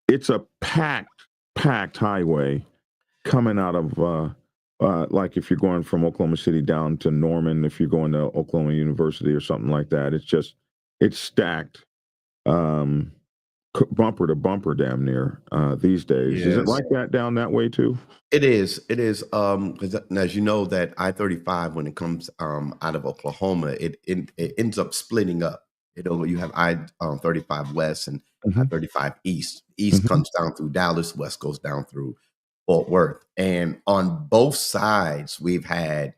it's a packed highway coming out of like if you're going from Oklahoma City down to Norman, if you're going to Oklahoma University or something like that, it's stacked, um, bumper to bumper, damn near these days. Is it Yes. like that down that way too? It is. It is. 'Cause as you know, that I-35 when it comes out of Oklahoma, it ends up splitting up. You have I-35 West and Hmm. I-35 East. East Hmm. comes down through Dallas, West goes down through Fort Worth. And on both sides, we've had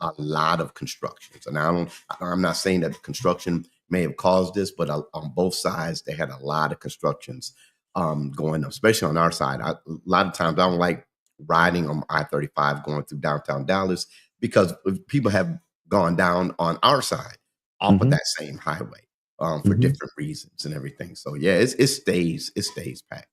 a lot of constructions. And I'm not saying that construction may have caused this, but on both sides, they had a lot of constructions going up, especially on our side. A lot of times I don't like riding on I-35 going through downtown Dallas because people have gone down on our side off of Hmm. that same highway for Hmm. different reasons and everything. So yeah, it stays packed.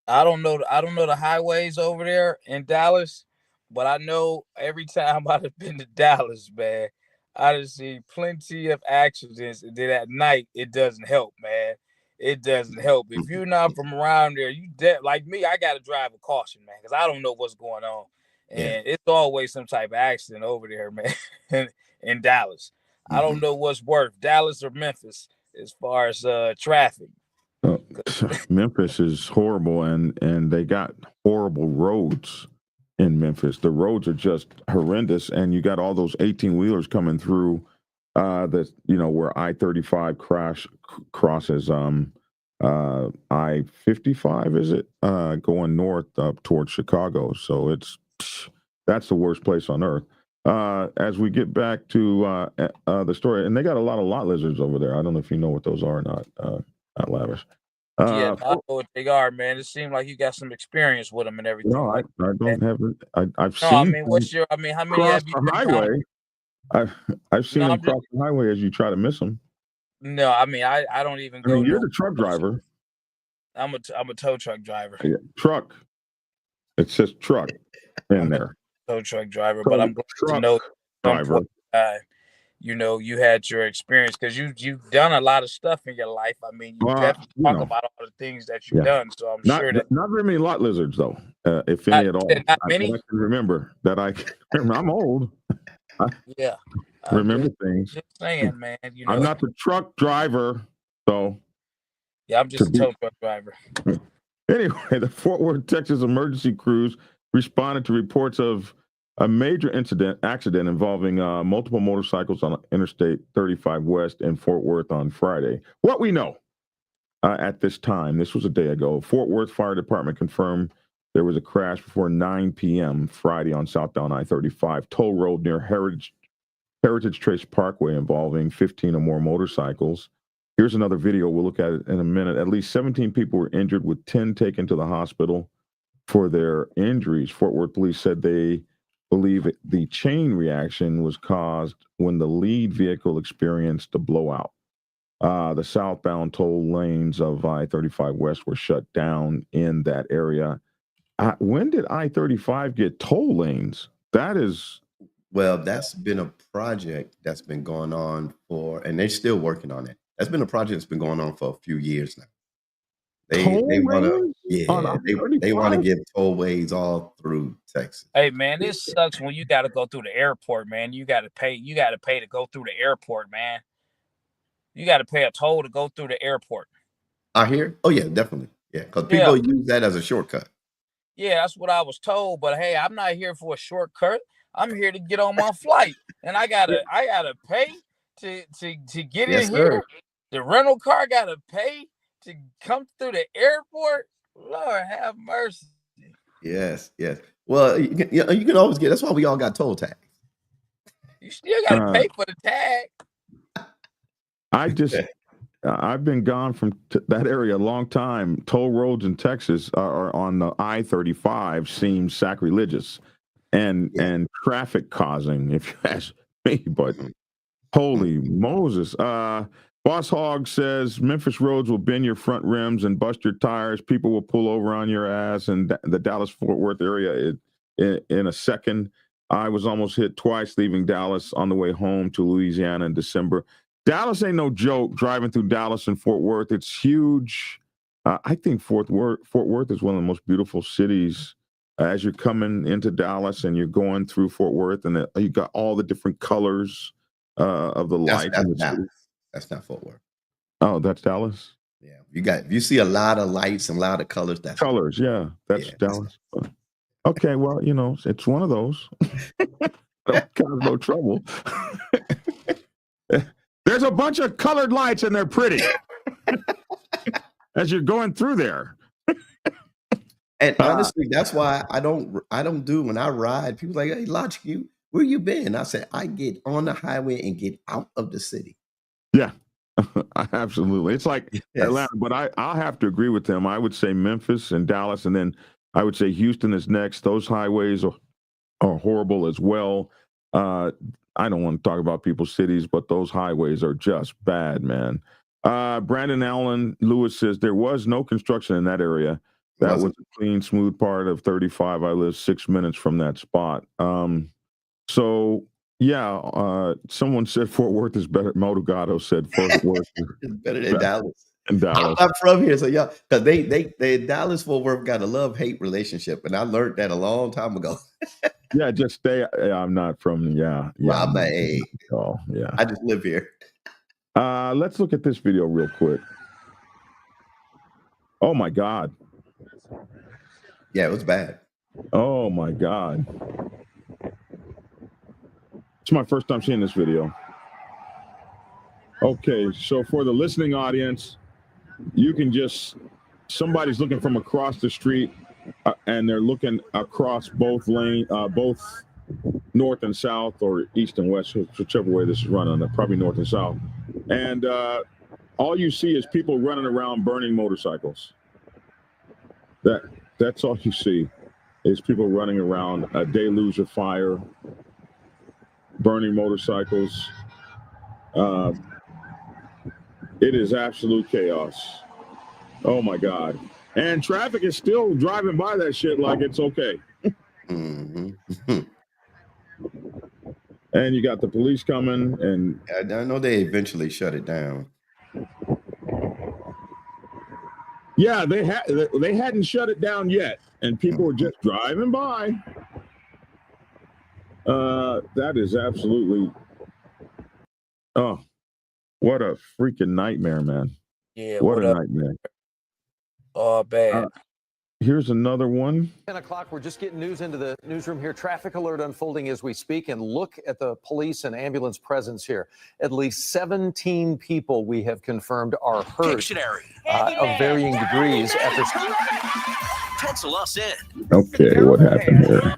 I don't know the highways over there in Dallas, but I know every time I've been to Dallas, man, I just see plenty of accidents. And then at night, it doesn't help, man. It doesn't help. If you're not from around there, like me, I gotta drive with caution, man, because I don't know what's going on. Yeah. And it's always some type of accident over there, man, in Dallas. I don't Mhm. know what's worse, Dallas or Memphis, as far as traffic. Uh, Memphis is horrible, and they got horrible roads in Memphis. The roads are just horrendous, and you got all those 18 wheelers coming through. That where I-35 crosses I-55, is it going north up towards Chicago? So that's the worst place on earth. As we get back to the story, and they got a lot of lot lizards over there. I don't know if you know what those are or not. Not Lavish. Yeah, Uh, I know what they are, man. It seemed like you got some experience with them and everything no, I, like I that. don't have it. I've No, I seen mean, them how many cross have you the been trying to? highway. I've seen No, them I'm just cross the highway as you try to miss them. no. I mean, I don't even I mean, go you're no. the truck driver. I'm a tow truck driver. Yeah, truck. It says truck in I'm a there. tow truck driver, but So I'm glad to truck know at some driver. point in time, you had your experience because you've done a lot of stuff in your life. I mean, you definitely You talk know, about all the things that you've yeah. done. So I'm Not sure that not very many lot lizards though, if any at all. not That many. I can remember. That I can remember. I'm old. I Yeah, I'm remember things. just saying, man. I'm not the truck driver, so Yeah, I'm to just a be tow truck driver. anyway. The Fort Worth, Texas emergency crews responded to reports of a major accident involving multiple motorcycles on Interstate 35 West in Fort Worth on Friday. What we know at this time, this was a day ago, Fort Worth Fire Department confirmed there was a crash before 9 p.m. Friday on southbound I-35 toll road near Heritage Trace Parkway involving 15 or more motorcycles. Here's another video. We'll look at it in a minute. At least 17 people were injured, with 10 taken to the hospital for their injuries. Fort Worth police said they believe the chain reaction was caused when the lead vehicle experienced a blowout. The southbound toll lanes of I-35 West were shut down in that area. When did I-35 get toll lanes? That is Well, that's been a project that's been going on and they're still working on it. That's been a project that's been going on for a few years now. They toll wanna lanes on yeah, they wanna I-35? give tollways all through Texas. Hey man, this sucks when you got to go through the airport, man. You got to pay. You got to pay to go through the airport, man. You got to pay a toll to go through the airport. I hear? Oh, yeah, definitely. Yeah, because Yeah, people use that as a shortcut. yeah, that's what I was told. But hey, I'm not here for a shortcut. I'm here to get on my flight, and Yeah. I gotta pay to get Yes, in sir. here. The rental car gotta pay to come through the airport. Lord have mercy. Yes, yes. Well, you can always get that's why we all got toll tags. You still gotta Uh, pay for the tag. I just I've been gone from that area a long time. Toll roads in Texas are on the I-35 seem sacrilegious Yeah. and traffic causing, if you ask me. But Mhm, holy mhm. Moses. Boss Hog says Memphis roads will bend your front rims and bust your tires. People will pull over on your ass. And the Dallas Fort Worth area in a second. I was almost hit twice leaving Dallas on the way home to Louisiana in December. Dallas ain't no joke driving through Dallas and Fort Worth. It's huge. I think Fort Worth is one of the most beautiful cities as you're coming into Dallas and you're going through Fort Worth, and you got all the different colors of the That's lights in the Dallas. city. That's not Fort Worth. Oh, that's Dallas. Yeah, you see a lot of lights and a lot of colors. That's Colors, yeah, that's Dallas. Okay, well, it's one of those. Don't cause no trouble. There's a bunch of colored lights and they're pretty as you're going through there. And honestly, that's why I don't do when I ride. People like, hey, Logic, where you been? I said, I get on the highway and get out of the city. Yeah, absolutely. It's like Yes. Atlanta, but I'll have to agree with them. I would say Memphis and Dallas, and then I would say Houston is next. Those highways are horrible as well. I don't want to talk about people's cities, but those highways are just bad, man. Brandon Allen Lewis says there was no construction in that area. That was a clean, smooth part of 35. I live 6 minutes from that spot. So yeah, someone said Fort Worth is better. Motogato said Fort Worth is better than Dallas. And Dallas. I'm from here, so yeah, because they Dallas Fort Worth got a love-hate relationship, and I learned that a long time ago. Yeah, just stay. I'm not from. Yeah. Well, I'm not. Hey, oh, yeah. I just live here. Let's look at this video real quick. Oh my God. Yeah, it was bad. Oh my God. It's my first time seeing this video. Okay, so for the listening audience, you can somebody's looking from across the street and they're looking across both north and south, or east and west, whichever way this is running, probably north and south. And all you see is people running around burning motorcycles. That's all you see is people running around, a deluge of fire, burning motorcycles. It is absolute chaos. Oh my God. And traffic is still driving by that shit like it's okay. Mm-hmm. And you got the police coming, and I know they eventually shut it down. Yeah, they hadn't shut it down yet, and people were just driving by. That is absolutely, oh, what a freaking nightmare, man. Yeah, what a nightmare. Oh, bad. Here's another one. 10 o'clock, we're just getting news into the newsroom here. Traffic alert unfolding as we speak, and look at the police and ambulance presence here. At least 17 people we have confirmed are hurt of varying degrees after. Pencil us in. Okay, what happened here?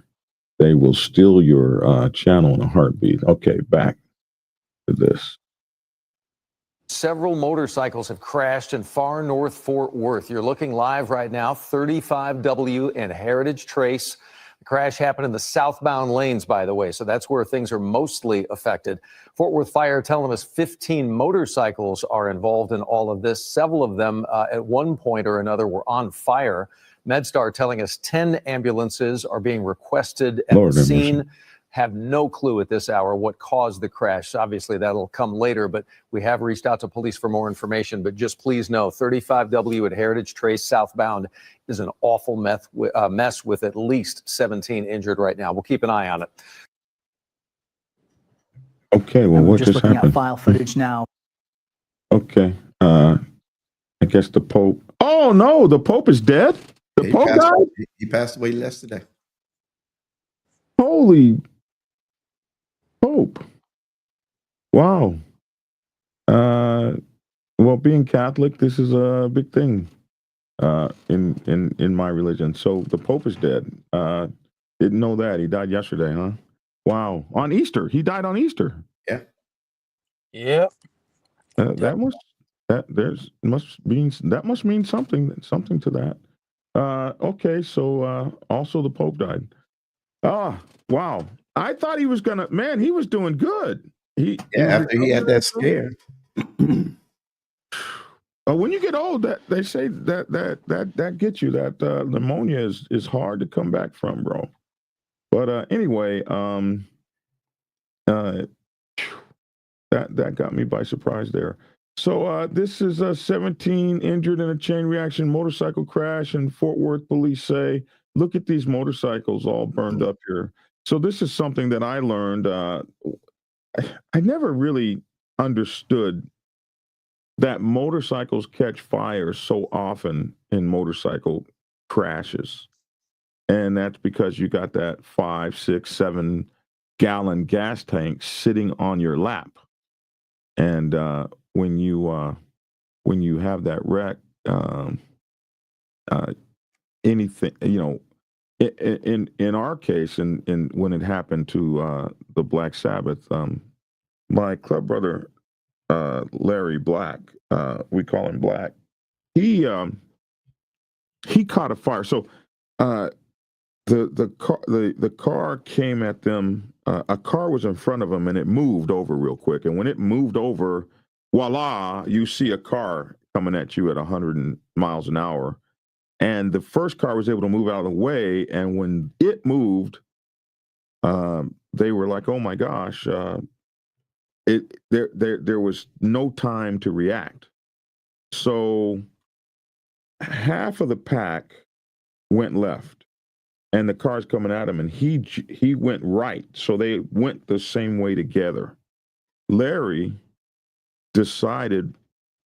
They will steal your channel in a heartbeat. Okay, back to this. Several motorcycles have crashed in far north Fort Worth. You're looking live right now, 35W and Heritage Trace. The crash happened in the southbound lanes, by the way, so that's where things are mostly affected. Fort Worth Fire telling us 15 motorcycles are involved in all of this. Several of them at one point or another were on fire. MedStar telling us 10 ambulances are being requested at the scene. Have no clue at this hour what caused the crash. Obviously, that'll come later, but we have reached out to police for more information. But just please know, 35W at Heritage Trace southbound is an awful mess with at least 17 injured right now. We'll keep an eye on it. Okay, well, what just happened? We're just looking at file footage now. Okay, I guess the Pope. Oh no, the Pope is dead. The Pope died. He passed away yesterday. Holy Pope. Wow. Well, being Catholic, this is a big thing in my religion. So the Pope is dead. Didn't know that. He died yesterday, huh? Wow. On Easter. He died on Easter. Yeah. Yep. That must mean something to that. Okay, so also the Pope died. Ah, wow. I thought he was he was doing good. After he had that scare. When you get old, that they say that gets you, that pneumonia is hard to come back from, bro. But anyway, that got me by surprise there. So this is 17 injured in a chain reaction motorcycle crash in Fort Worth. Police say, look at these motorcycles all burned up here. So this is something that I learned. I never really understood that motorcycles catch fire so often in motorcycle crashes. And that's because you got that 5, 6, 7 gallon gas tank sitting on your lap. And when you have that wreck, anything, in our case, in when it happened to the Black Sabbath, my club brother Larry Black, we call him Black, he caught a fire. So the car came at them. A car was in front of them, and it moved over real quick. And when it moved over, voila, you see a car coming at you at 100 miles an hour. And the first car was able to move out of the way. And when it moved, they were like, "Oh my gosh!" There was no time to react. So half of the pack went left, and the car's coming at him, and he went right. So they went the same way together. Larry decided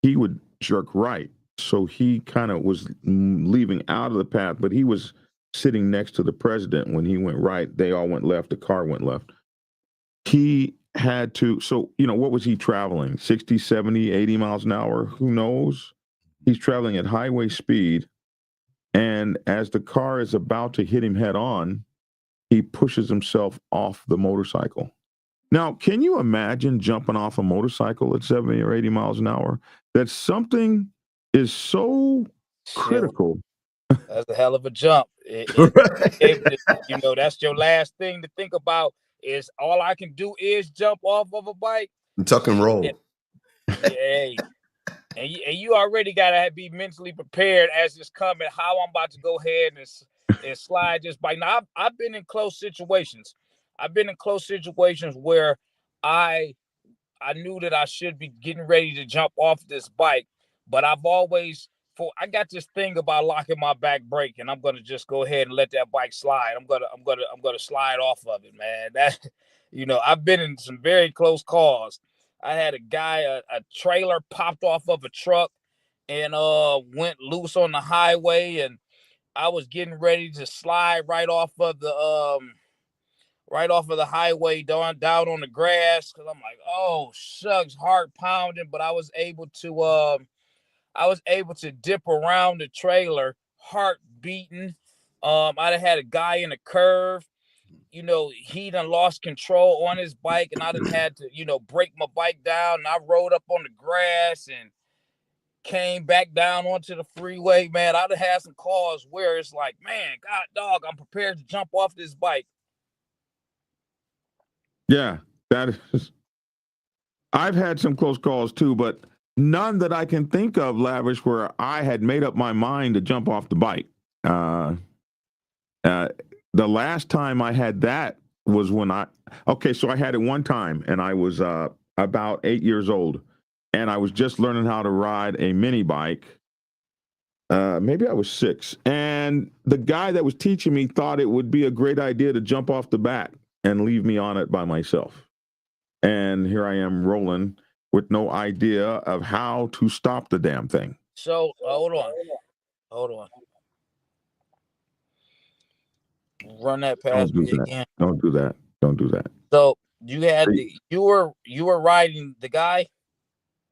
he would jerk right. So he kind of was leaving out of the path, but he was sitting next to the president when he went right. They all went left. The car went left. He had to, so, what was he traveling? 60, 70, 80 miles an hour? Who knows? He's traveling at highway speed. And as the car is about to hit him head on, he pushes himself off the motorcycle. Now, can you imagine jumping off a motorcycle at 70 or 80 miles an hour? That something is so critical. That's a hell of a jump. That's your last thing to think about is all I can do is jump off of a bike. Tuck and roll. Hey. And you already got to be mentally prepared as it's coming, how I'm about to go ahead and slide this bike. Now, I've been in close situations. I've been in close situations where I knew that I should be getting ready to jump off this bike, but I got this thing about locking my back brake, and I'm gonna just go ahead and let that bike slide. I'm gonna slide off of it, man. That I've been in some very close calls. I had a guy, a trailer popped off of a truck and went loose on the highway, and I was getting ready to slide right off of the highway down on the grass, because I'm like, oh shucks, heart pounding, but I was able to dip around the trailer, heart beating. I had a guy in a curve. He done lost control on his bike, and I done had to, break my bike down, and I rode up on the grass and came back down onto the freeway, man. I done had some calls where it's like, man, God dog, I'm prepared to jump off this bike. Yeah, I've had some close calls too, but none that I can think of, Lavish, where I had made up my mind to jump off the bike. The last time I had that was when so I had it one time, and I was about 8 years old, and I was just learning how to ride a mini bike. Maybe I was 6, and the guy that was teaching me thought it would be a great idea to jump off the back and leave me on it by myself. And here I am rolling with no idea of how to stop the damn thing. So hold on. Run that past me again. Don't do that. So you were riding the guy?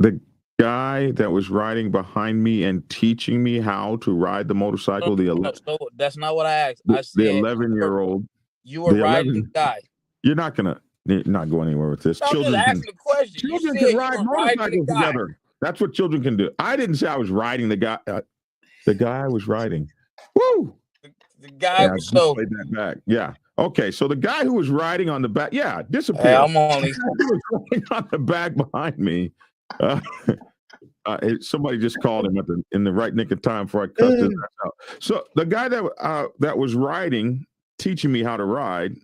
The guy that was riding behind me and teaching me how to ride the motorcycle. So that's not what I asked. I said the 11-year-old. You were riding the guy. You're not going anywhere with this. I'm just asking the question. Children can ride motorcycles together. That's what children can do. I didn't say I was riding the guy. The guy I was riding. Woo! The guy was so. Played that back. Yeah. Okay. So the guy who was riding on the back, disappeared. Hey, I'm only. He was riding on the back behind me. Somebody just called him in the right nick of time before I cussed his ass out. So the guy that was riding, teaching me how to ride,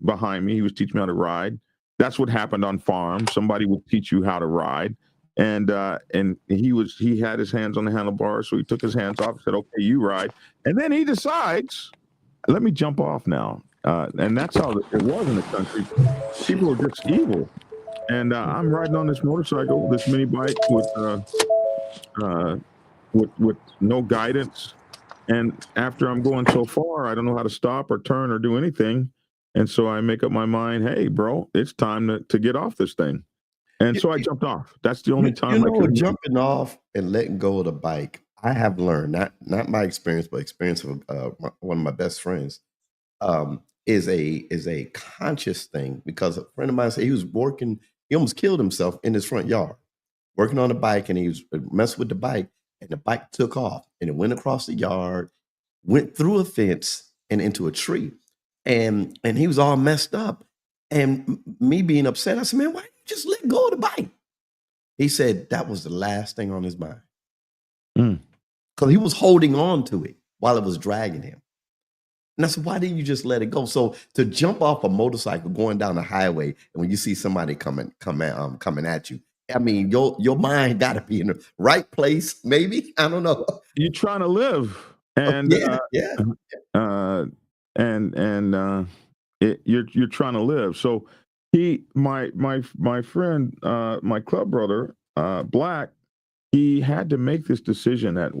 behind me, he was teaching me how to ride. That's what happened on farms. Somebody would teach you how to ride. and he had his hands on the handlebar, so he took his hands off and said, "Okay, you ride." And then he decides, "Let me jump off now." And that's how it was in the country. People were just evil. And I'm riding on this motorcycle, this mini bike with no guidance. And after I'm going so far, I don't know how to stop or turn or do anything. And so I make up my mind, hey, bro, it's time to get off this thing. And so I jumped off. That's the only time I could. Jumping off and letting go of the bike, I have learned, not my experience, but experience of one of my best friends, is a conscious thing. Because a friend of mine said he was working, he almost killed himself in his front yard, working on a bike, and he was messing with the bike, and the bike took off, and it went across the yard, went through a fence and into a tree. And he was all messed up. And me being upset, I said, man, why didn't you just let go of the bike? He said that was the last thing on his mind. Because he was holding on to it while it was dragging him. And I said, why didn't you just let it go? So to jump off a motorcycle going down the highway, and when you see somebody coming at you, I mean, your mind got to be in the right place, maybe. I don't know. You're trying to live. And you're trying to live. So my friend, my club brother, Black, he had to make this decision at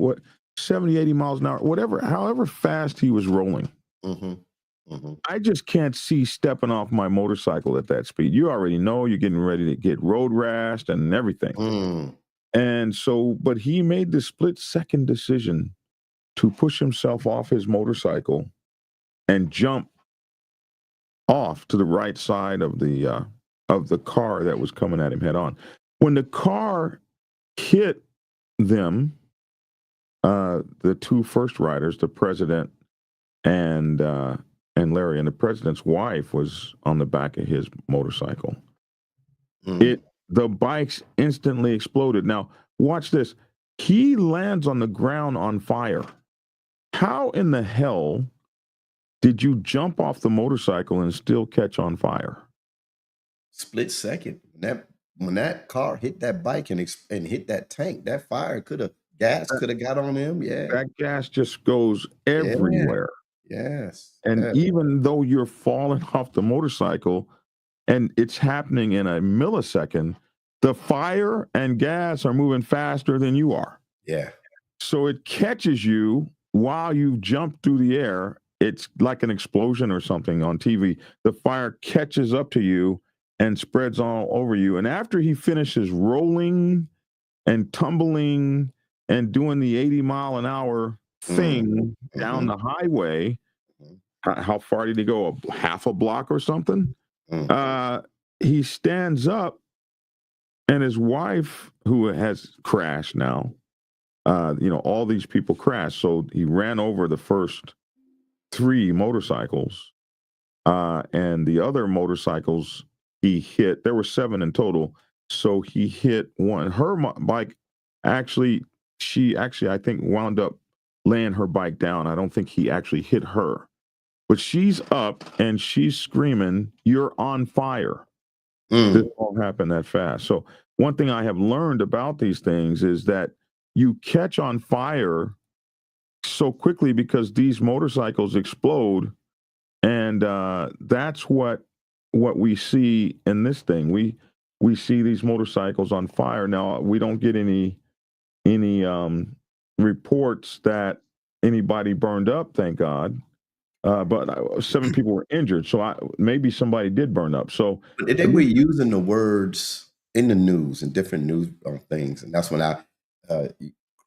70, 80 miles an hour, however fast he was rolling. I just can't see stepping off my motorcycle at that speed. You already know you're getting ready to get road rashed and everything. And so, but he made the split-second decision to push himself off his motorcycle and jump off to the right side of the car that was coming at him head on. When the car hit them, the two first riders, the president and Larry, and the president's wife was on the back of his motorcycle. The bikes instantly exploded. Now, watch this. He lands on the ground on fire. How in the hell did you jump off the motorcycle and still catch on fire? Split second. When that car hit that bike and hit that tank, that gas could have got on him. Yeah. That gas just goes everywhere. Yes. And even though you're falling off the motorcycle and it's happening in a millisecond, the fire and gas are moving faster than you are. Yeah. So it catches you while you jump through the air. It's like an explosion or something on TV. The fire catches up to you and spreads all over you. And after he finishes rolling and tumbling and doing the 80-mile-an-hour thing down the highway, how far did he go? Half a block or something? He stands up, and his wife, who has crashed now, all these people crashed. So he ran over the first 3 motorcycles, and the other motorcycles he hit. There were 7 in total. So he hit one. Her bike, she I think wound up laying her bike down. I don't think he actually hit her. But she's up and she's screaming, "You're on fire." This all happened that fast. So one thing I have learned about these things is that you catch on fire so quickly because these motorcycles explode. And that's what we see in this thing. We see these motorcycles on fire. Now, we don't get any reports that anybody burned up, thank God. But 7 people were injured, so maybe somebody did burn up. So they were using the words in the news and different news things, and that's when I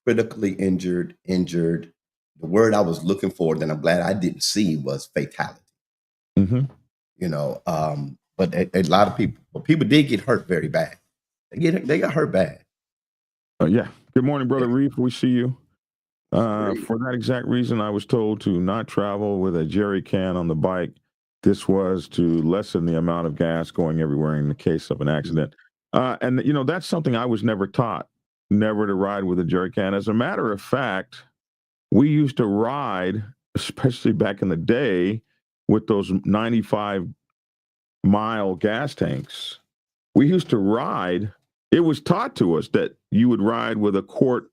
critically injured. The word I was looking for, that I'm glad I didn't see, was fatality. But a lot of people did get hurt very bad. They got hurt bad. Yeah. Good morning, Brother Reef. We see you. For that exact reason, I was told to not travel with a jerry can on the bike. This was to lessen the amount of gas going everywhere in the case of an accident. And that's something I was never taught, never to ride with a jerry can. As a matter of fact, we used to ride, especially back in the day, with those 95-mile gas tanks. We used to ride it was taught to us that you would ride with a quart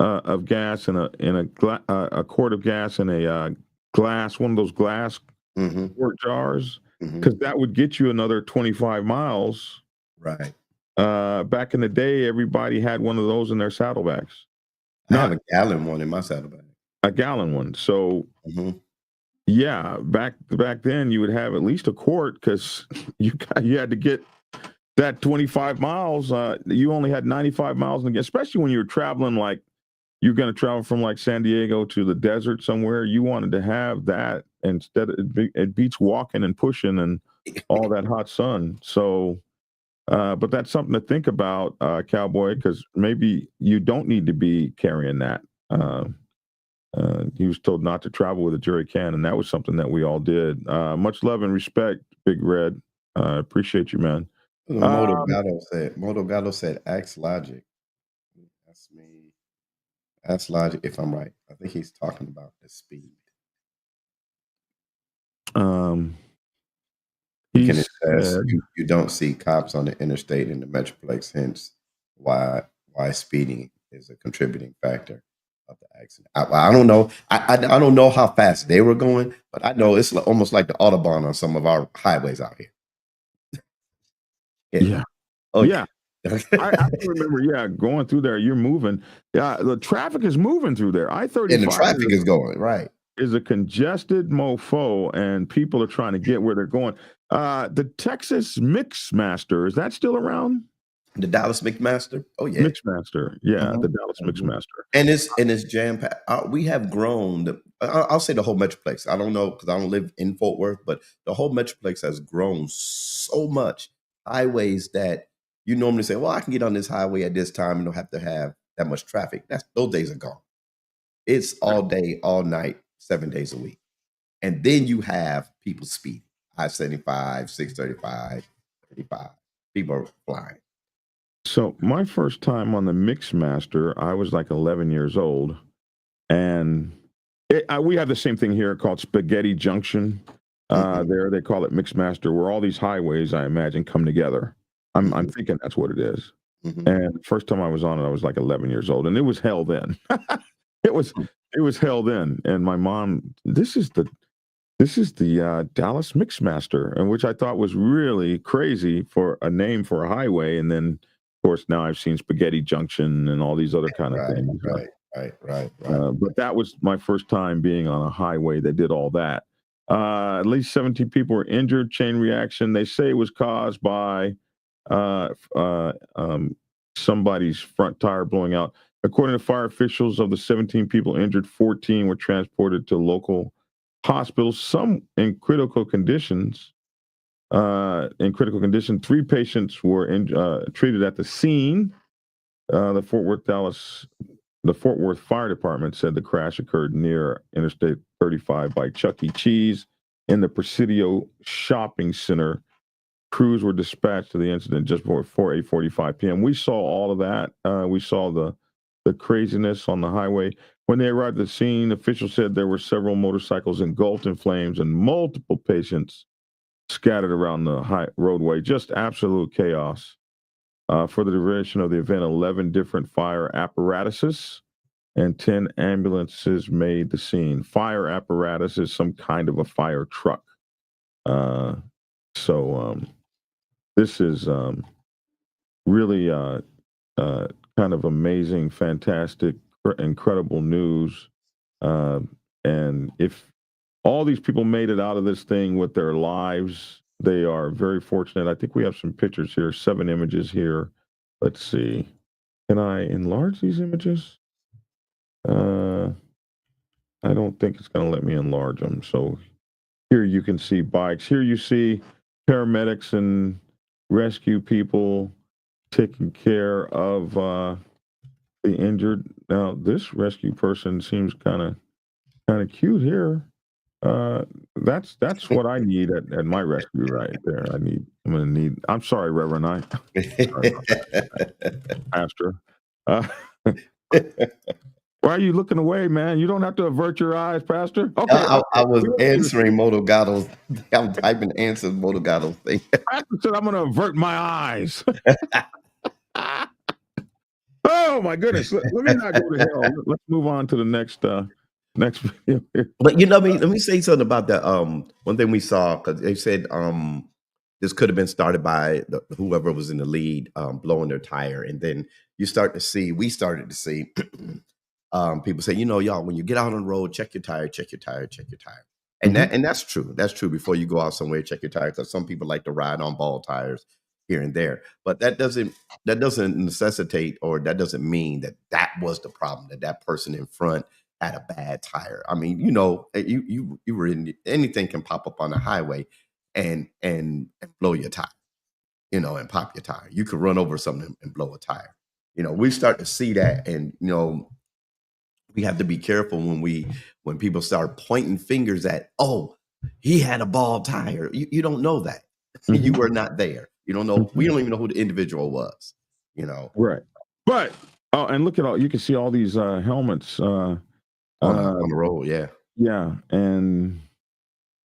of gas and a quart of gas in a glass, one of those glass Mm-hmm. quart jars, Mm-hmm. because that would get you another 25 miles. Right. Back in the day, everybody had one of those in their saddlebags. I have a gallon one in my saddlebag. A gallon one. So Mm-hmm. yeah, back then you would have at least a quart because you had to get that 25 miles. You only had 95 miles, and especially when you were traveling, like you're going to travel from like San Diego to the desert somewhere. You wanted to have that instead. It beats walking and pushing and all that hot sun. So, but that's something to think about, Cowboy, because maybe you don't need to be carrying that. He was told not to travel with a jerry can, and that was something that we all did. Much love and respect, Big Red. Appreciate you, man. Moto Gato said, ask Logic. That's me. Ask Logic if I'm right. I think he's talking about the speed. He Kenneth says said, you don't see cops on the interstate in the Metroplex, hence why speeding is a contributing factor of the accident. I don't know. I don't know how fast they were going, but I know it's almost like the Autobahn on some of our highways out here. yeah. Oh Yeah. I remember, going through there, you're moving. Yeah, the traffic is moving through there. I-35 and the traffic is going, right. Is a congested mofo, and people are trying to get where they're going. The Texas Mixmaster, is that still around? The Dallas Mixmaster? Oh, yeah. Mixmaster, yeah, the Dallas Mixmaster. And it's jam-packed. We have grown. I'll say the whole Metroplex. I don't know because I don't live in Fort Worth, but the whole Metroplex has grown so much. Highways that you normally say, well, I can get on this highway at this time and don't have to have that much traffic. Those days are gone. It's all day, all night, 7 days a week. And then you have people speeding. I-75, 635, 35. People are flying. So my first time on the Mixmaster, I was like 11 years old. And we have the same thing here called Spaghetti Junction. There they call it Mixmaster, where all these highways, I imagine, come together. I'm thinking that's what it is. And the first time I was on it, I was like 11 years old, and it was hell then. it was hell then. And my mom, this is the Dallas Mixmaster, and which I thought was really crazy for a name for a highway. And then, of course, now I've seen Spaghetti Junction and all these other kind of things. Right. But that was my first time being on a highway that did all that. At least 17 people were injured. Chain reaction. They say it was caused by somebody's front tire blowing out. According to fire officials, of the 17 people injured, 14 were transported to local hospitals, some in critical conditions. 3 patients were treated at the scene. The Fort Worth Fire Department said the crash occurred near Interstate 35 by Chuck E. Cheese in the Presidio Shopping Center. Crews were dispatched to the incident just before 8:45 p.m. We saw all of that. We saw the craziness on the highway. When they arrived at the scene, officials said there were several motorcycles engulfed in flames and multiple patients scattered around the roadway. Just absolute chaos. For the duration of the event, 11 different fire apparatuses and 10 ambulances made the scene. Fire apparatus is some kind of a fire truck. This is really kind of amazing, fantastic, incredible news. And if all these people made it out of this thing with their lives, they are very fortunate. I think we have some pictures here, 7 images here. Let's see. Can I enlarge these images? I don't think it's going to let me enlarge them. So here you can see bikes. Here you see paramedics and rescue people taking care of the injured. Now, this rescue person seems kind of cute here. That's what I need at my rescue right there. I'm sorry, Reverend. Pastor. Why are you looking away, man? You don't have to avert your eyes, Pastor. Okay. I was answering Moto Gato's. I'm typing answers Moto Gato's thing. Pastor said I'm going to avert my eyes. Oh my goodness! Let me not go to hell. Let's move on to the next video here. But let me say something about that. One thing we saw, because they said this could have been started by whoever was in the lead blowing their tire, and then we started to see people say, y'all, when you get out on the road, check your tire, check your tire, check your tire. And that's true. That's true. Before you go out somewhere, check your tire, because some people like to ride on bald tires here and there. But that doesn't necessitate, or that doesn't mean that was the problem, that person in front had a bad tire. I mean, you were in, anything can pop up on the highway and blow your tire, and pop your tire. You could run over something and blow a tire. We start to see that, and we have to be careful when people start pointing fingers at, oh, he had a bald tire. You don't know that. You were not there. You don't know. We don't even know who the individual was. Right. But and look at you can see all these helmets on the road. Yeah. Yeah, and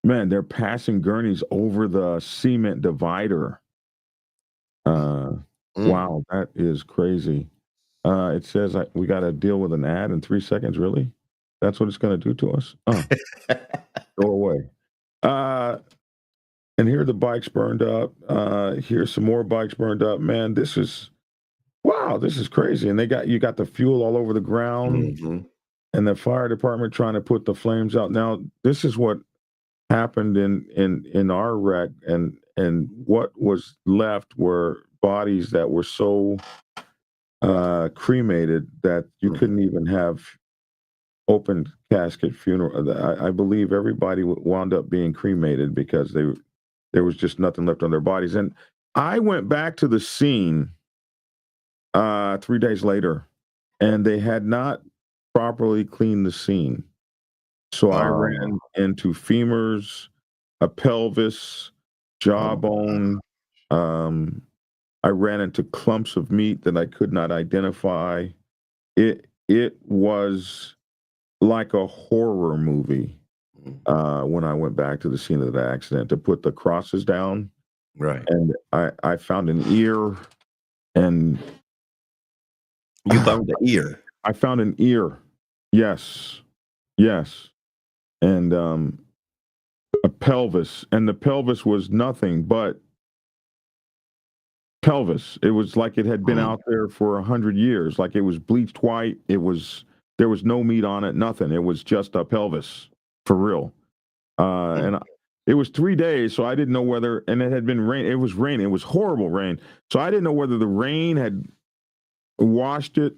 man, they're passing gurneys over the cement divider. Wow, that is crazy. It says we got to deal with an ad in 3 seconds. Really? That's what it's going to do to us? Oh, go away. And here the bikes burned up. Here's some more bikes burned up. Man, this is crazy. And you got the fuel all over the ground, and the fire department trying to put the flames out. Now, this is what happened in our wreck, and what was left were bodies that were so cremated that you couldn't even have open casket funeral. I believe everybody wound up being cremated because there was just nothing left on their bodies. And I went back to the scene 3 days later, and they had not properly cleaned the scene. So I ran into femurs, a pelvis, jawbone. I ran into clumps of meat that I could not identify. It was like a horror movie when I went back to the scene of the accident to put the crosses down. Right. And I found an ear, and you found the ear. I found an ear. Yes. And a pelvis, and the pelvis was nothing but pelvis. It was like it had been out there for 100 years, like it was bleached white. There was no meat on it, nothing. It was just a pelvis, for real. And it was 3 days, so I didn't know whether, and it had been rain. It was raining. It was horrible rain. So I didn't know whether the rain had washed it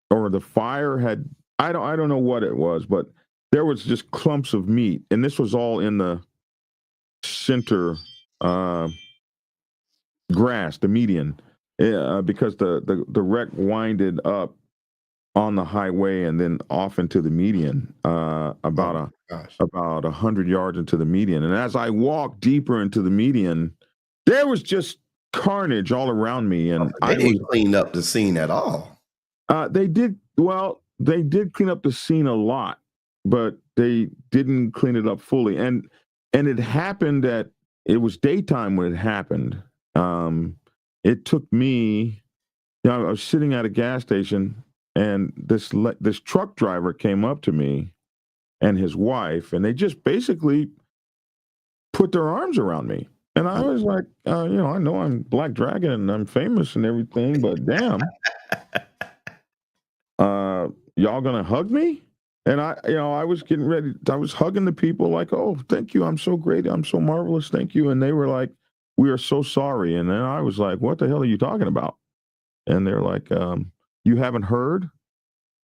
or the fire had. I don't know what it was, but there was just clumps of meat, and this was all in the center grass, the median, because the wreck winded up on the highway and then off into the median, about 100 yards into the median. And as I walked deeper into the median, there was just carnage all around me. And they didn't clean up the scene at all. They did clean up the scene a lot, but they didn't clean it up fully. And it happened it was daytime when it happened. It took me, I was sitting at a gas station, and this truck driver came up to me and his wife, and they just basically put their arms around me. And I was like, I know I'm Black Dragon and I'm famous and everything, but damn, y'all gonna hug me? And I was getting ready. I was hugging the people like, oh, thank you. I'm so great. I'm so marvelous. Thank you. And they were like, we are so sorry. And then I was like, what the hell are you talking about? And they're like, you haven't heard?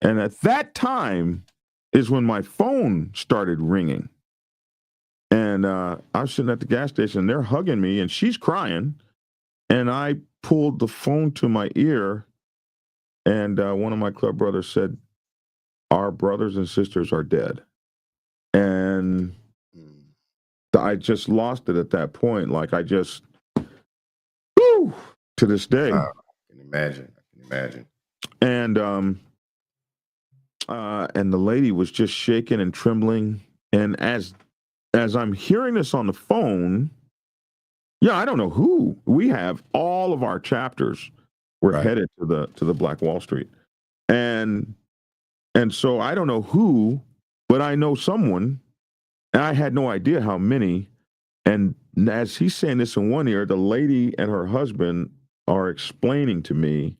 And at that time is when my phone started ringing. And I was sitting at the gas station, and they're hugging me, and she's crying. And I pulled the phone to my ear, and one of my club brothers said, our brothers and sisters are dead. And I just lost it at that point. Like I just, to this day. I can imagine. And the lady was just shaking and trembling. And as I'm hearing this on the phone, I don't know who. We have all of our chapters We're Right. headed to the Black Wall Street. And so I don't know who, but I know someone, and I had no idea how many. And as he's saying this in one ear, the lady and her husband are explaining to me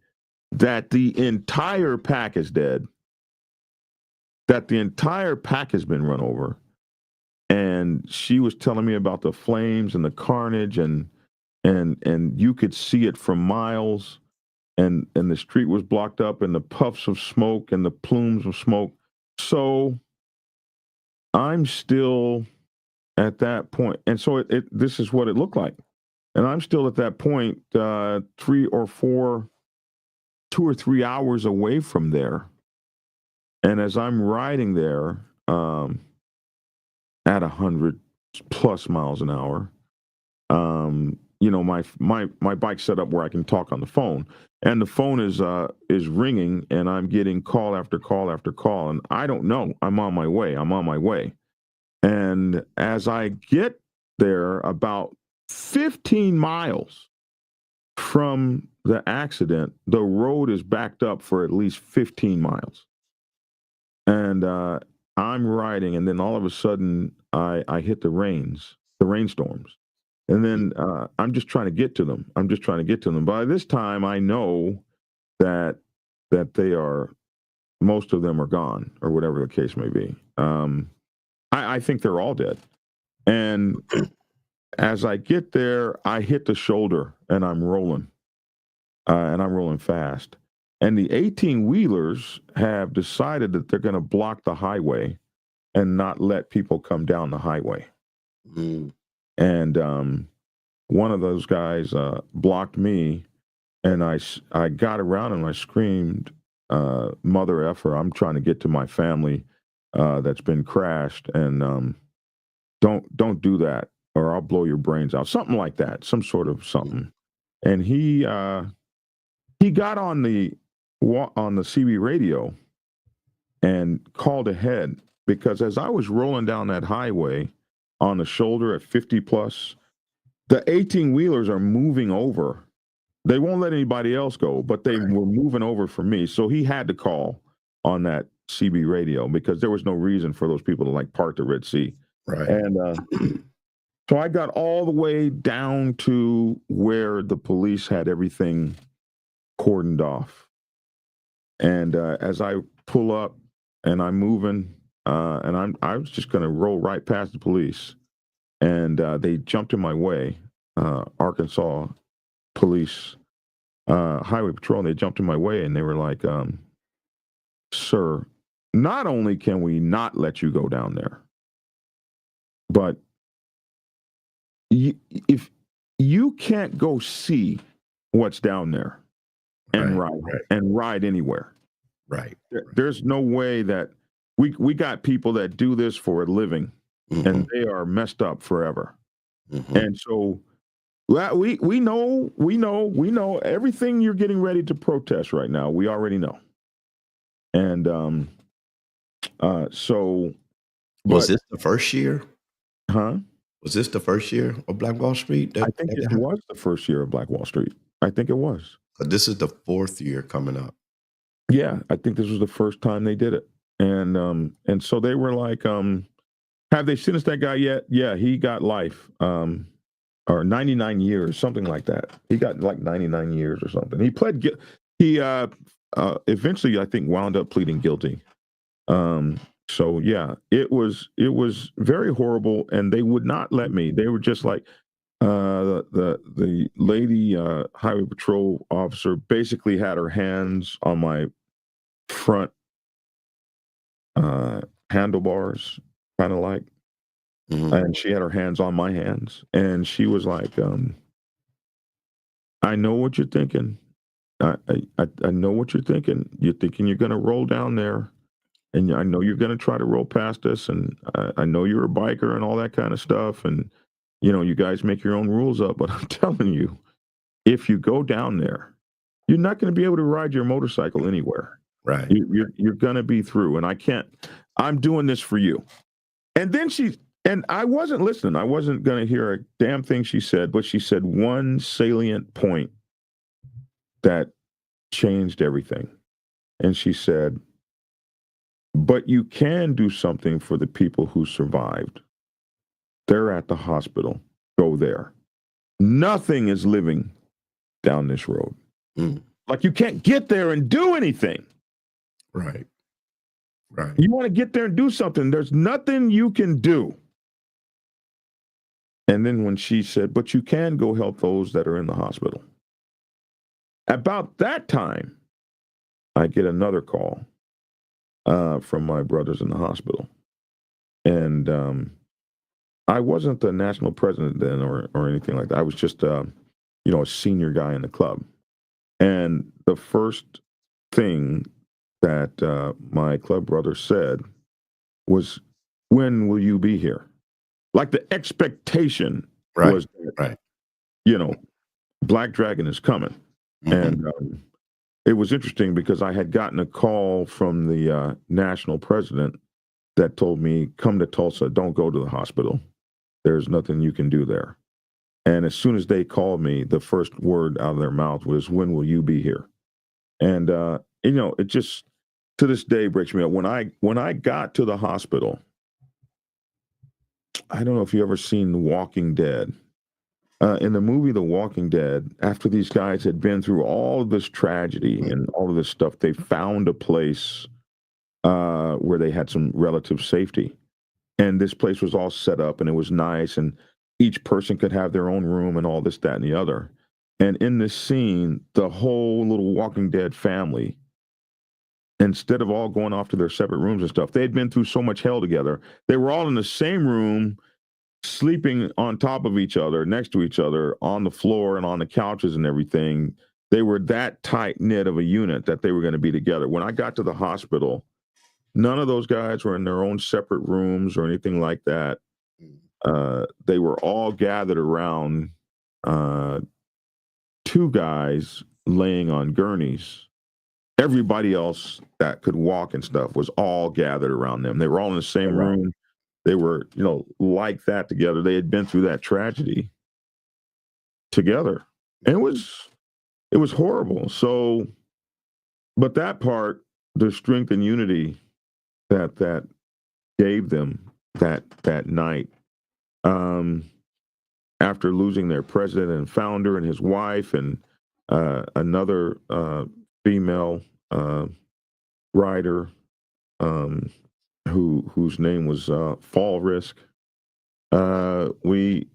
that the entire pack is dead, that the entire pack has been run over. And she was telling me about the flames and the carnage, and you could see it from miles, and the street was blocked up, and the puffs of smoke and the plumes of smoke. So I'm still at that point, and so this is what it looked like, and I'm still at that point, 2 or 3 hours away from there, and as I'm riding there, at 100 plus miles an hour, my bike's set up where I can talk on the phone, and the phone is ringing, and I'm getting call after call after call, and I don't know. I'm on my way. And as I get there, about 15 miles from the accident, the road is backed up for at least 15 miles. And I'm riding, and then all of a sudden, I hit the rainstorms. And then I'm just trying to get to them. By this time, I know that they are, most of them are gone, or whatever the case may be. I think they're all dead. And as I get there, I hit the shoulder, and I'm rolling, fast. And the 18-wheelers have decided that they're going to block the highway and not let people come down the highway. Mm. And one of those guys blocked me, and I got around and I screamed, "Mother effer! I'm trying to get to my family that's been crashed, and don't do that, or I'll blow your brains out." Something like that, some sort of something. And he got on the CB radio and called ahead, because as I was rolling down that highway on the shoulder at 50 plus, the 18-wheelers are moving over. They won't let anybody else go, but they were moving over for me. So he had to call on that CB radio, because there was no reason for those people to park the Red Sea. Right. And so I got all the way down to where the police had everything cordoned off. And as I pull up and I'm moving, and I was just going to roll right past the police, and they jumped in my way. Arkansas police, highway patrol, and they jumped in my way, and they were like, "Sir, not only can we not let you go down there, but if you can't go see what's down there and ride anywhere." Right. There's no way that we got people that do this for a living, and they are messed up forever. And so we know everything you're getting ready to protest right now. We already know. And so was this the first year? Huh? Was this the first year of Black Wall Street? I think it was the first year of Black Wall Street. I think it was. This is the 4th year coming up. Yeah, I think this was the first time they did it. And so they were like, have they sentenced that guy yet? Yeah, he got life, or 99 years, something like that. He got like 99 years or something. He pled guilty. He eventually, I think, wound up pleading guilty. So yeah, it was very horrible, and they would not let me. They were just like, the lady highway patrol officer basically had her hands on my front handlebars, kind of like, and she had her hands on my hands, and she was like, "I know what you're thinking. I know what you're thinking. You're thinking you're going to roll down there, and I know you're going to try to roll past us, and I know you're a biker and all that kind of stuff, and you guys make your own rules up, but I'm telling you, if you go down there, you're not going to be able to ride your motorcycle anywhere. Right. You're going to be through, and I can't. I'm doing this for you." And then and I wasn't listening. I wasn't going to hear a damn thing she said, but she said one salient point that changed everything. And she said, but you can do something for the people who survived. They're at the hospital. Go there. Nothing is living down this road. Mm. Like, you can't get there and do anything. Right. Right. You want to get there and do something. There's nothing you can do. And then when she said, but you can go help those that are in the hospital. About that time, I get another call from my brothers in the hospital. And I wasn't the national president then or anything like that. I was just, a senior guy in the club. And the first thing that my club brother said was, when will you be here? Like, the expectation was, right. Black Dragon is coming. Mm-hmm. And it was interesting because I had gotten a call from the national president that told me, come to Tulsa, don't go to the hospital. There's nothing you can do there. And as soon as they called me, the first word out of their mouth was, when will you be here? And, it just, to this day, breaks me up. When I got to the hospital, I don't know if you ever seen Walking Dead. In the movie The Walking Dead, after these guys had been through all of this tragedy and all of this stuff, they found a place where they had some relative safety. And this place was all set up and it was nice, and each person could have their own room and all this, that, and the other. And in this scene, the whole little Walking Dead family, instead of all going off to their separate rooms and stuff, they had been through so much hell together. They were all in the same room, sleeping on top of each other, next to each other, on the floor and on the couches and everything. They were that tight knit of a unit that they were going to be together. When I got to the hospital, none of those guys were in their own separate rooms or anything like that. They were all gathered around two guys laying on gurneys. Everybody else that could walk and stuff was all gathered around them. They were all in the same room. They were, like that together. They had been through that tragedy together. And it was horrible. So, but that part, the strength and unity that gave them that night, after losing their president and founder and his wife and another female rider, whose name was Fall Risk. We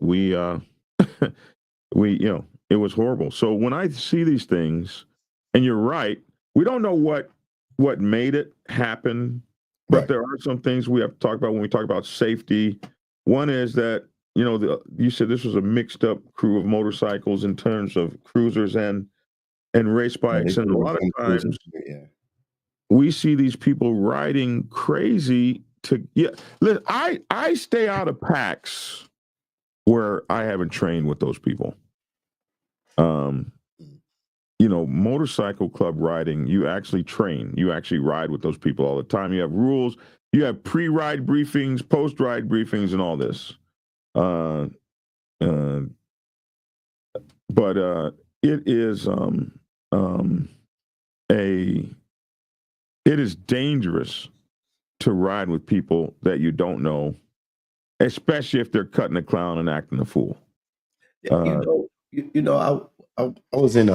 it was horrible. So when I see these things, and you're right, we don't know what made it happen, but there are some things we have to talk about when we talk about safety. One is that, you said this was a mixed up crew of motorcycles in terms of cruisers and race bikes, and a lot of times we see these people riding crazy listen, I stay out of packs where I haven't trained with those people. Motorcycle club riding, you actually train. You actually ride with those people all the time. You have rules. You have pre-ride briefings, post-ride briefings, and all this. But it is it is dangerous to ride with people that you don't know, especially if they're cutting a clown and acting a fool. I was in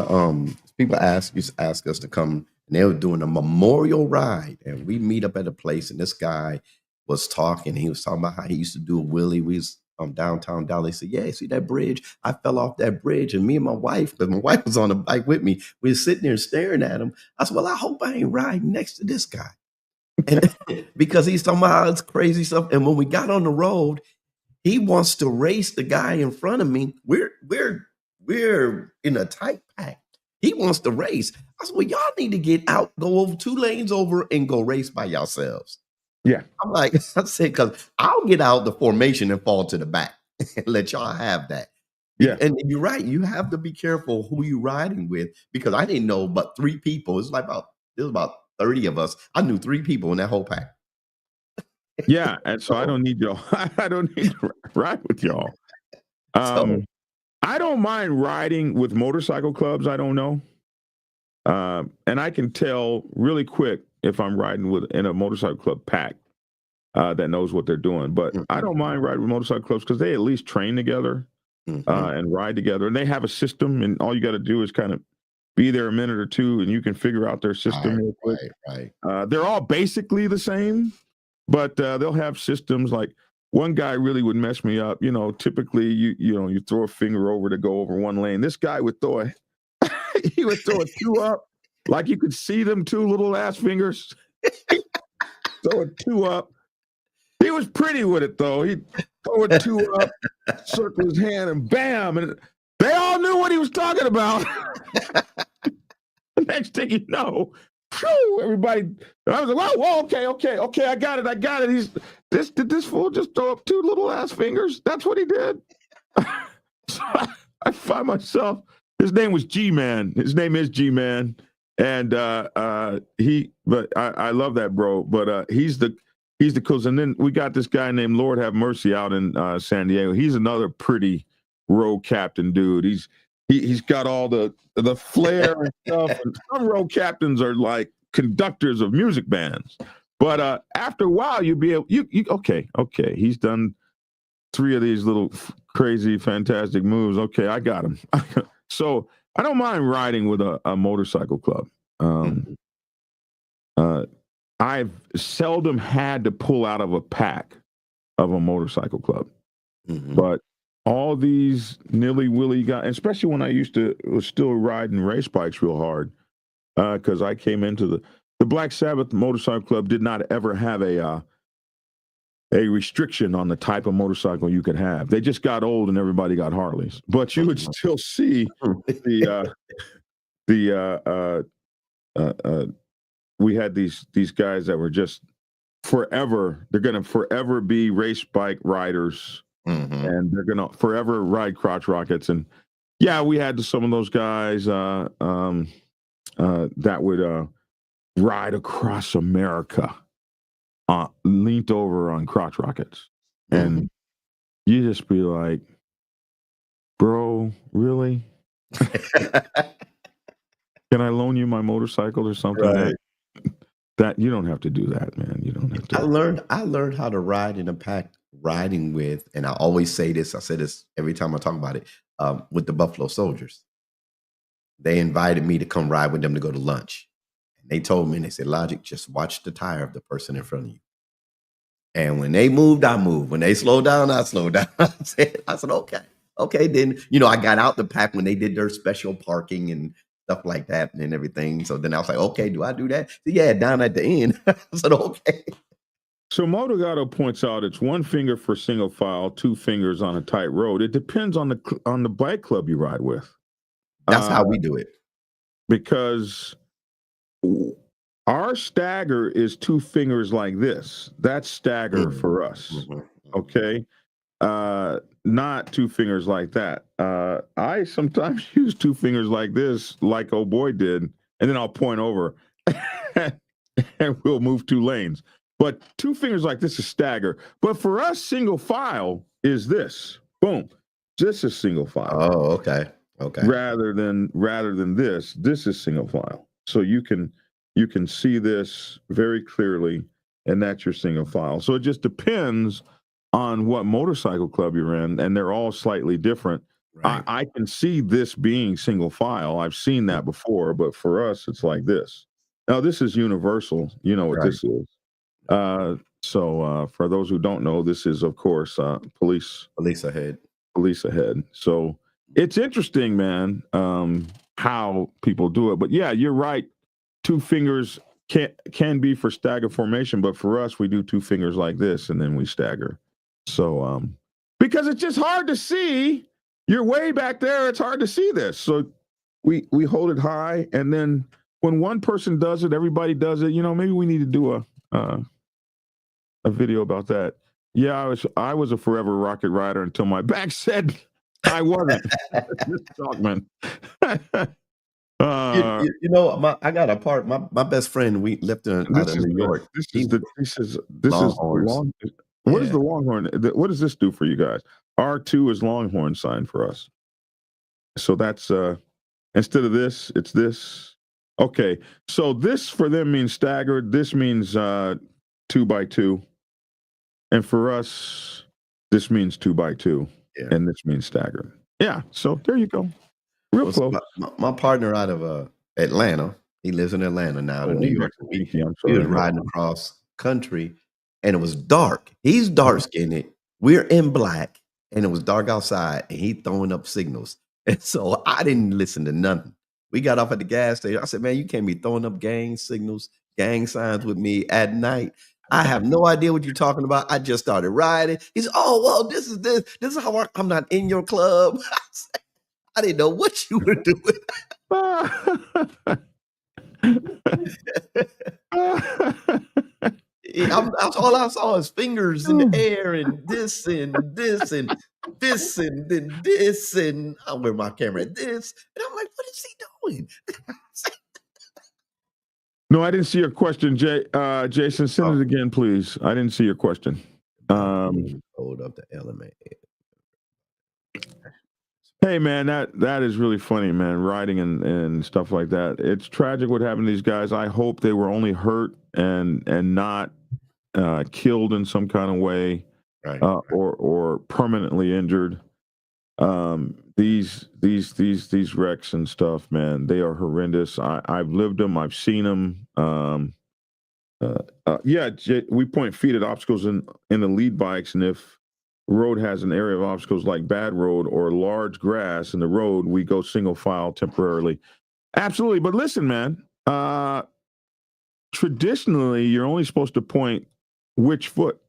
people used to ask us to come, and they were doing a memorial ride, and we meet up at a place, and this guy was talking. He was talking about how he used to do a wheelie. We was downtown Dallas. He said, yeah, see that bridge? I fell off that bridge, and me and my wife, because my wife was on the bike with me, we were sitting there staring at him. I said, well, I hope I ain't riding next to this guy. And because he's talking about all this crazy stuff. And when we got on the road, he wants to race the guy in front of me. We're in a tight pack. He wants to race. I said, well, y'all need to get out, go over 2 lanes over, and go race by yourselves. Yeah. I'm like, I said, because I'll get out the formation and fall to the back and let y'all have that. Yeah. And you're right. You have to be careful who you're riding with, because I didn't know but 3 people. It's like there was about 30 of us. I knew 3 people in that whole pack. Yeah. And so I don't need y'all. I don't need to ride with y'all. I don't mind riding with motorcycle clubs. I don't know. And I can tell really quick if I'm riding in a motorcycle club pack that knows what they're doing. But I don't mind riding with motorcycle clubs because they at least train together and ride together. And they have a system, and all you got to do is kind of be there a minute or two, and you can figure out their system real quick. Right. They're all basically the same, but they'll have systems. Like one guy really would mess me up. You know, typically you throw a finger over to go over one lane. This guy would throw a he would throw a two up, like you could see them two little ass fingers. Throw a two up. He was pretty with it though. He'd throw a two up, circle his hand, and bam, and they all knew what he was talking about. The next thing you know, whew, everybody, I was like, whoa, okay, I got it. Did this fool just throw up two little ass fingers? That's what he did. So I find myself, his name was G-Man. His name is G-Man. And I love that bro, but he's the coolest. And then we got this guy named Lord Have Mercy out in San Diego. He's another pretty road captain dude. He's got all the flair and stuff. And some road captains are like conductors of music bands. But after a while, you'll be able, okay. He's done 3 of these little crazy, fantastic moves. Okay, I got him. So I don't mind riding with a motorcycle club. I've seldom had to pull out of a pack of a motorcycle club, but all these nilly-willy guys, especially when I was still riding race bikes real hard, because I came into the Black Sabbath Motorcycle Club did not ever have a restriction on the type of motorcycle you could have. They just got old and everybody got Harleys, but you would still see we had these guys that were just forever. They're going to forever be race bike riders. And they're gonna forever ride crotch rockets. And yeah, we had some of those guys that would ride across America, leaned over on crotch rockets, and you just be like, "Bro, really? Can I loan you my motorcycle or something?" Right. That you don't have to do that, man. You don't have to. I learned how to ride in a pack, riding with, and I always say this, I say this every time I talk about it, with the Buffalo Soldiers. They invited me to come ride with them to go to lunch. And they told me, and they said, Logic, just watch the tire of the person in front of you. And when they moved, I moved. When they slowed down, I slowed down. I said, okay. Then, I got out the pack when they did their special parking and stuff like that and everything. So then I was like, okay, do I do that? So yeah, down at the end. I said, okay. So Motogato points out it's 1 finger for single file, 2 fingers on a tight road. It depends on the bike club you ride with. That's how we do it. Because our stagger is 2 fingers like this. That's stagger for us. Okay. Not 2 fingers like that. I sometimes use 2 fingers like this, like old boy did, and then I'll point over and we'll move 2 lanes. But 2 fingers like this is stagger. But for us, single file is this. Boom. This is single file. Oh, okay. Rather than this is single file. So you can see this very clearly, and that's your single file. So it just depends on what motorcycle club you're in, and they're all slightly different. Right. I can see this being single file. I've seen that before, but for us, it's like this. Now, this is universal. You know what this is. So for those who don't know, this is, of course, police ahead. So it's interesting, man, how people do it. But yeah, you're right. 2 fingers can be for stagger formation, but for us, we do 2 fingers like this, and then we stagger. So because it's just hard to see. You're way back there. It's hard to see this. So we hold it high, and then when one person does it, everybody does it. Maybe we need to do a video about that. Yeah, I was a forever rocket rider until my back said I wasn't. Talk, man. I got a part. My best friend, we lived out of New York. This is Longhorns. What is the Longhorn? What does this do for you guys? R2 is Longhorn sign for us. So that's instead of this, it's this. Okay, so this for them means staggered. This means 2x2, and for us, this means 2x2, Yeah. and this means staggered. Yeah, so there you go. Real Well, close. my partner out of Atlanta, he lives in Atlanta now, to New York. Pinky, I'm We sorry. was riding across country, and it was dark. He's dark skinned. We're in black, and it was dark outside, and he throwing up signals. And so I didn't listen to nothing. We got off at the gas station. I said, "Man, you can't be throwing up gang signals, gang signs with me at night. I have no idea what you're talking about. I just started riding." He said, "Oh, well, this is how I'm not in your club." I said, I didn't know what you were doing. All I saw is fingers in the air and this and this and this and then this, and I'm with my camera at this, and I'm like, what is he doing? No, I didn't see your question, Jason. Send it again, please. I didn't see your question. Hold up the element. Hey man, that is really funny, man. Riding and stuff like that. It's tragic what happened to these guys. I hope they were only hurt and not killed in some kind of way, Right. or permanently injured. These wrecks and stuff, man, they are horrendous. I've lived them. I've seen them. We point feet at obstacles in the lead bikes, and if road has an area of obstacles like bad road or large grass in the road, we go single file temporarily. Absolutely. But listen, man, traditionally, you're only supposed to point which foot.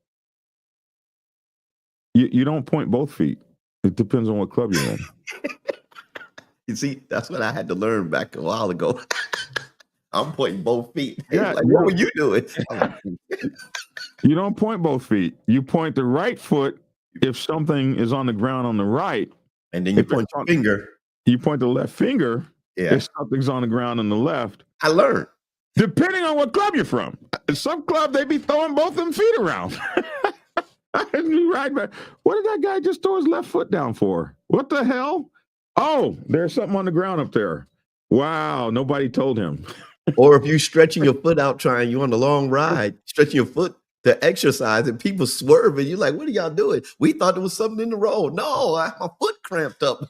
You don't point both feet. It depends on what club you're in. You see, that's what I had to learn back a while ago. I'm pointing both feet. Yeah, Like, what were you doing? You don't point both feet. You point the right foot if something is on the ground on the right. And then you If point it's your on- finger. You point the left finger Yeah. if something's on the ground on the left. I learned. Depending on what club you're from. Some club, they be throwing both them feet around. Right back. What did that guy just throw his left foot down for? What the hell? Oh, there's something on the ground up there. Wow, nobody told him. Or if you stretching your foot out, you on a long ride, stretching your foot to exercise, and people swerving, you're like, what are y'all doing? We thought there was something in the road. No, my foot cramped up.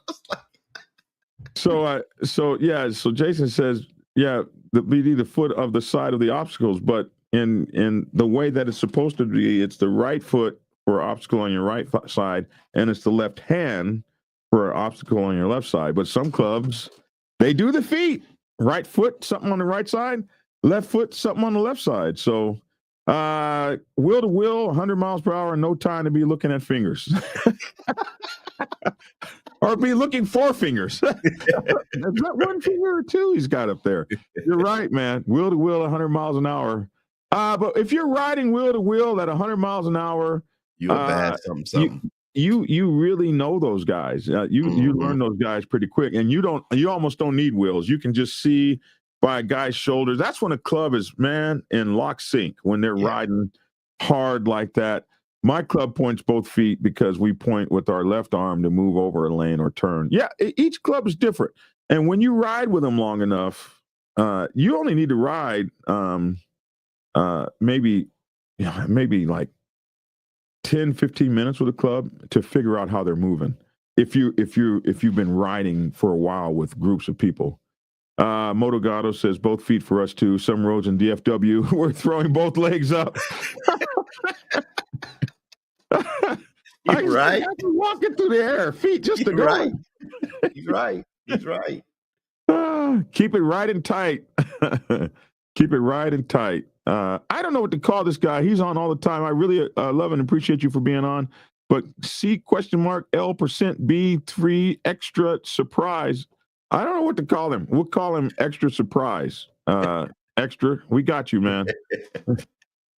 So Jason says, yeah, the foot of the side of the obstacles, but in the way that it's supposed to be, it's the right foot for obstacle on your right side, and it's the left hand for obstacle on your left side. But some clubs, they do the feet. Right foot, something on the right side, left foot, something on the left side. So wheel to wheel, 100 miles per hour, no time to be looking at fingers. Or be looking for fingers. Is that one finger or two he's got up there? You're right, man. Wheel to wheel, 100 miles an hour. But if you're riding wheel to wheel at 100 miles an hour, You're bad something. You really know those guys. You learn those guys pretty quick, and you almost don't need wheels. You can just see by a guy's shoulders. That's when a club is, man, in lock sync, when they're riding hard like that. My club points both feet because we point with our left arm to move over a lane or turn. Yeah, each club is different. And when you ride with them long enough, you only need to ride maybe like 10, 15 minutes with a club to figure out how they're moving. If you've been riding for a while with groups of people. Motogato says both feet for us too. Some roads in DFW, we're throwing both legs up. You're right. Walking through the air, feet just to You're go. right. He's right. He's right. Keep it right and tight. Keep it right and tight. I don't know what to call this guy. He's on all the time. I really love and appreciate you for being on. But C?L%B3 extra surprise. I don't know what to call him. We'll call him extra surprise. Extra. We got you, man.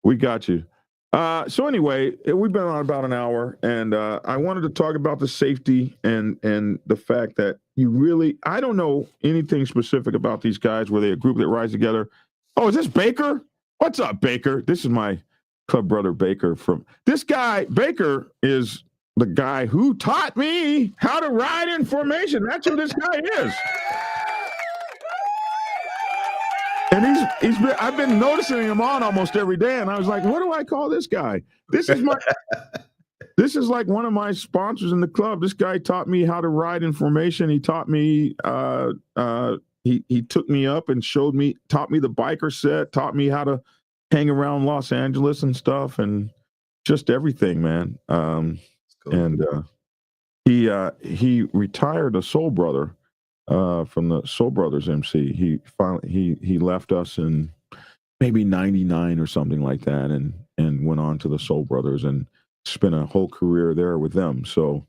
We got you. So anyway, we've been on about an hour, and I wanted to talk about the safety and the fact that I don't know anything specific about these guys. Were they a group that rides together? Oh, is this Baker? What's up, Baker? This is my club brother, Baker. This guy, Baker, is the guy who taught me how to ride in formation. That's who this guy is. And I've been noticing him on almost every day, and I was like, what do I call this guy? This is like one of my sponsors in the club. This guy taught me how to ride in formation. He taught me he took me up and taught me the biker set, taught me how to hang around Los Angeles and stuff, and just everything, man. Cool. And he retired a Soul Brother from the Soul Brothers MC. He left us in maybe 99 or something like that, and went on to the Soul Brothers and spent a whole career there with them. So,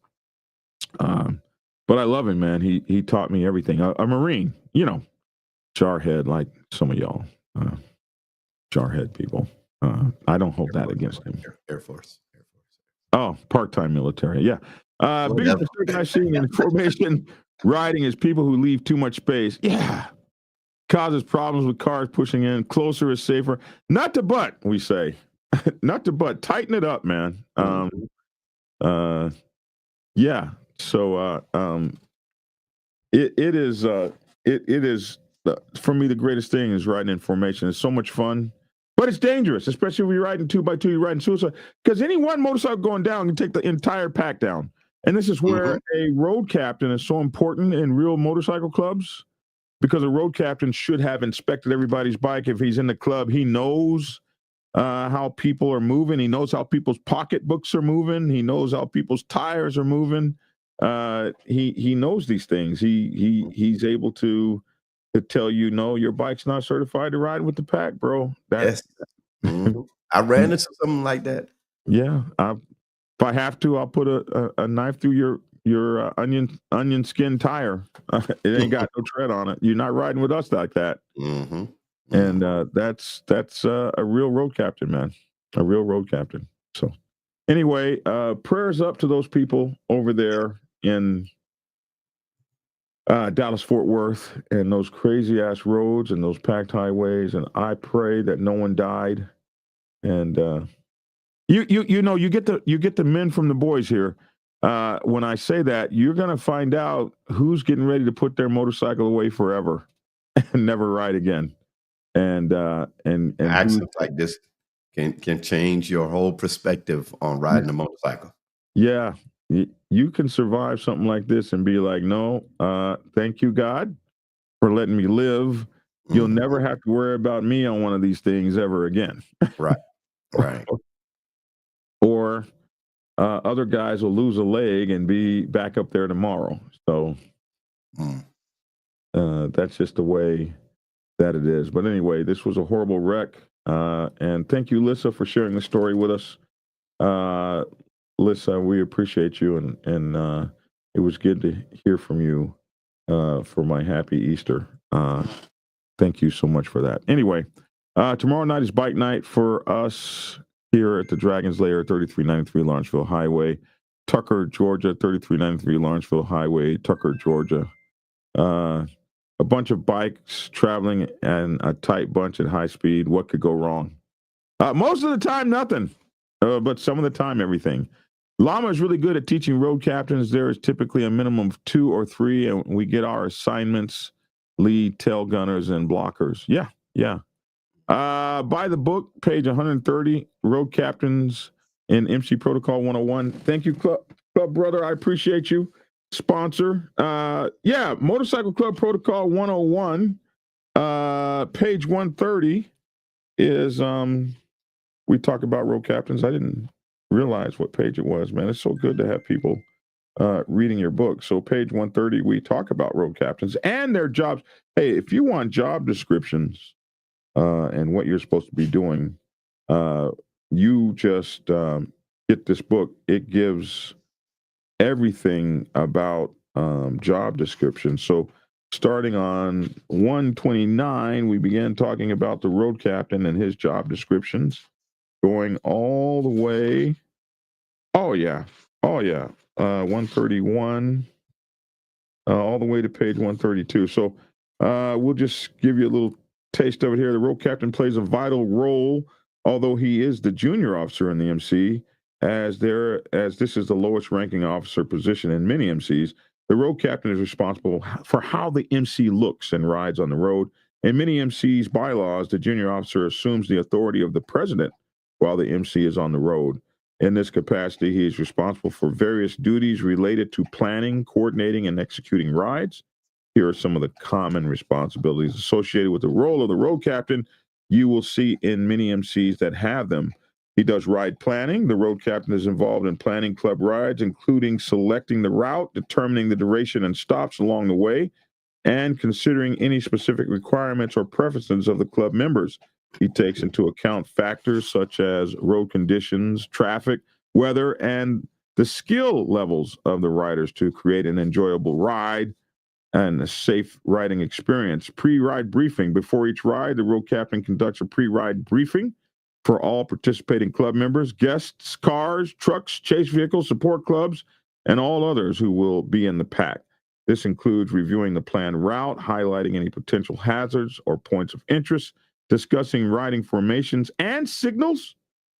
but I love him, man. He taught me everything. A Marine, jarhead like some of y'all, jarhead people. I don't hold that against him. Air Force. Oh, part-time military. Yeah. Biggest mistake I've seen in formation riding is people who leave too much space. Yeah. Causes problems with cars pushing in. Closer is safer. Not to butt, we say. Not to butt. Tighten it up, man. Yeah. So it is for me, the greatest thing is riding in formation. It's so much fun. But it's dangerous, especially when you're riding 2x2, you're riding suicide. Because any one motorcycle going down can take the entire pack down. And this is where a road captain is so important in real motorcycle clubs, because a road captain should have inspected everybody's bike. If he's in the club, he knows how people are moving. He knows how people's pocketbooks are moving. He knows how people's tires are moving. He knows these things. He's able to tell you, no, your bike's not certified to ride with the pack, bro. Yes. I ran into something like that. Yeah. If I have to, I'll put a knife through your onion skin tire. It ain't got no tread on it. You're not riding with us like that. And that's a real road captain, man. A real road captain. So anyway, prayers up to those people over there in Dallas, Fort Worth, and those crazy ass roads and those packed highways. And I pray that no one died. And you get the men from the boys here. When I say that, you're gonna find out who's getting ready to put their motorcycle away forever and never ride again. And Accidents like this can change your whole perspective on riding a motorcycle. Yeah. You can survive something like this and be like, no, thank you, God, for letting me live. You'll never have to worry about me on one of these things ever again. Right. Or other guys will lose a leg and be back up there tomorrow. So that's just the way that it is. But anyway, this was a horrible wreck. And thank you, Lissa, for sharing the story with us. Lissa, we appreciate you, and it was good to hear from you for my happy Easter. Thank you so much for that. Anyway, tomorrow night is bike night for us here at the Dragon's Lair, 3393 Lawrenceville Highway, Tucker, Georgia, 3393 Lawrenceville Highway, Tucker, Georgia. A bunch of bikes traveling and a tight bunch at high speed. What could go wrong? Most of the time, nothing. But some of the time, everything. Llama is really good at teaching road captains. There is typically a minimum of 2 or 3, and we get our assignments, lead, tail gunners, and blockers. Yeah. Buy the book, page 130, Road Captains in MC Protocol 101. Thank you, Club Brother. I appreciate you. Sponsor. Motorcycle Club Protocol 101, page 130 is, we talk about road captains. I didn't realize what page it was, man. It's so good to have people reading your book. So page 130, we talk about road captains and their jobs. Hey, if you want job descriptions and what you're supposed to be doing, you just get this book. It gives everything about job descriptions. So starting on 129, we began talking about the road captain and his job descriptions, going all the way. 131, all the way to page 132. So we'll just give you a little taste of it here. The road captain plays a vital role, although he is the junior officer in the MC, as this is the lowest ranking officer position in many MCs. The road captain is responsible for how the MC looks and rides on the road. In many MC's bylaws, the junior officer assumes the authority of the president while the MC is on the road. In this capacity, he is responsible for various duties related to planning, coordinating, and executing rides. Here are some of the common responsibilities associated with the role of the road captain. You will see in many MCs that have them. He does ride planning. The road captain is involved in planning club rides, including selecting the route, determining the duration and stops along the way, and considering any specific requirements or preferences of the club members. He takes into account factors such as road conditions, traffic, weather, and the skill levels of the riders to create an enjoyable ride and a safe riding experience. Pre-ride briefing. Before each ride, the road captain conducts a pre-ride briefing for all participating club members, guests, cars, trucks, chase vehicles, support clubs, and all others who will be in the pack. This includes reviewing the planned route, highlighting any potential hazards or points of interest, discussing riding formations and signals,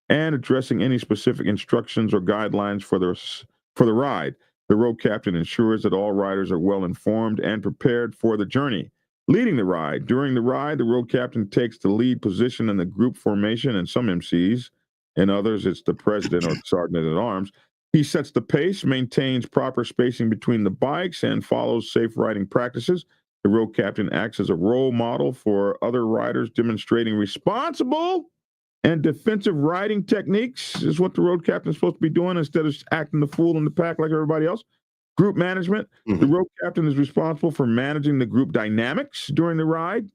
and addressing any specific instructions or guidelines for the ride. The road captain ensures that all riders are well informed and prepared for the journey. Leading the ride. During the ride, the road captain takes the lead position in the group formation, and some MCs, and others, it's the president or sergeant at arms. He sets the pace, maintains proper spacing between the bikes, and follows safe riding practices. The road captain acts as a role model for other riders, demonstrating responsible and defensive riding techniques is what the road captain is supposed to be doing instead of acting the fool in the pack like everybody else. Group management. The road captain is responsible for managing the group dynamics during the ride,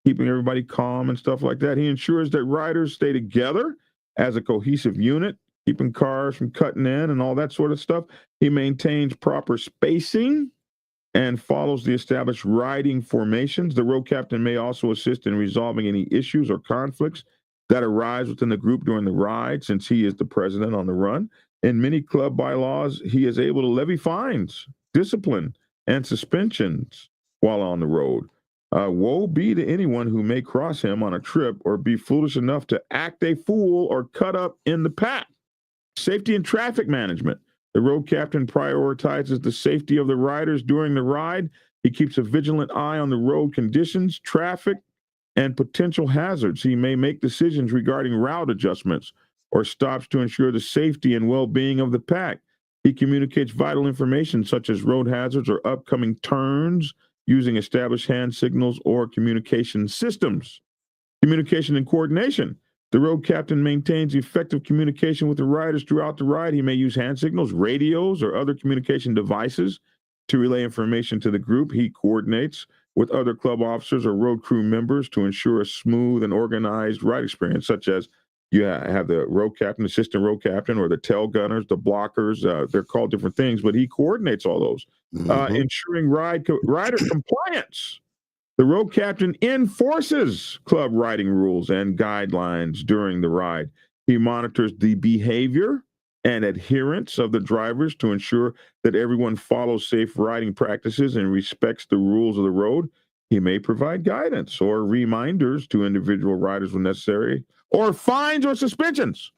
keeping everybody calm and stuff like that. He ensures that riders stay together as a cohesive unit, keeping cars from cutting in and all that sort of stuff. He maintains proper spacing and follows the established riding formations. The road captain may also assist in resolving any issues or conflicts that arise within the group during the ride, since he is the president on the run. In many club bylaws, he is able to levy fines, discipline, and suspensions while on the road. Woe be to anyone who may cross him on a trip or be foolish enough to act a fool or cut up in the pack. Safety and traffic management. The road captain prioritizes the safety of the riders during the ride. He keeps a vigilant eye on the road conditions, traffic, and potential hazards. He may make decisions regarding route adjustments or stops to ensure the safety and well-being of the pack. He communicates vital information such as road hazards or upcoming turns using established hand signals or communication systems. Communication and coordination. The road captain maintains effective communication with the riders throughout the ride. He may use hand signals, radios, or other communication devices to relay information to the group. He coordinates with other club officers or road crew members to ensure a smooth and organized ride experience, such as you have the road captain, assistant road captain, or the tail gunners, the blockers. They're called different things, but he coordinates all those. Ensuring rider compliance. The road captain enforces club riding rules and guidelines during the ride. He monitors the behavior and adherence of the drivers to ensure that everyone follows safe riding practices and respects the rules of the road. He may provide guidance or reminders to individual riders when necessary, or fines or suspensions.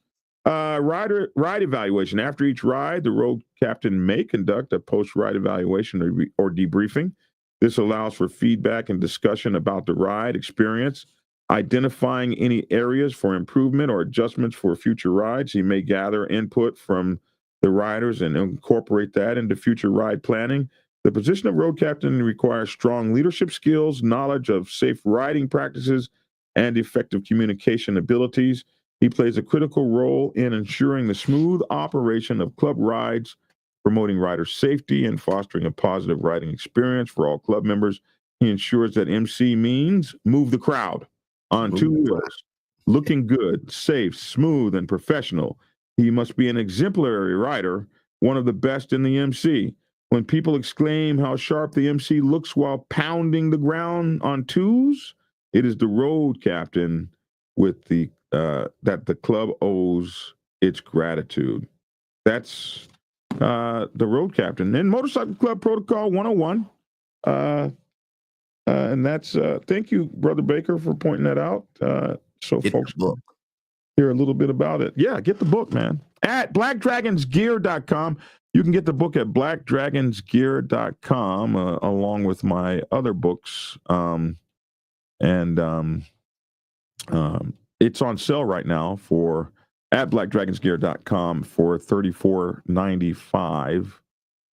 Ride evaluation. After each ride, the road captain may conduct a post-ride evaluation or debriefing. This allows for feedback and discussion about the ride experience, identifying any areas for improvement or adjustments for future rides. He may gather input from the riders and incorporate that into future ride planning. The position of road captain requires strong leadership skills, knowledge of safe riding practices, and effective communication abilities. He plays a critical role in ensuring the smooth operation of club rides, promoting rider safety and fostering a positive riding experience for all club members. He ensures that MC means move the crowd on two wheels, looking good, safe, smooth, and professional. He must be an exemplary rider, one of the best in the MC. When people exclaim how sharp the MC looks while pounding the ground on twos, it is the road captain with the that the club owes its gratitude. That's the road captain. Then Motorcycle Club Protocol 101. And that's thank you, Brother Baker, for pointing that out. So Get folks the book. hear a little bit about it. Yeah, get the book, man. At blackdragonsgear.com. You can get the book at blackdragonsgear.com along with my other books. and it's on sale right now for at blackdragonsgear.com for $34.95.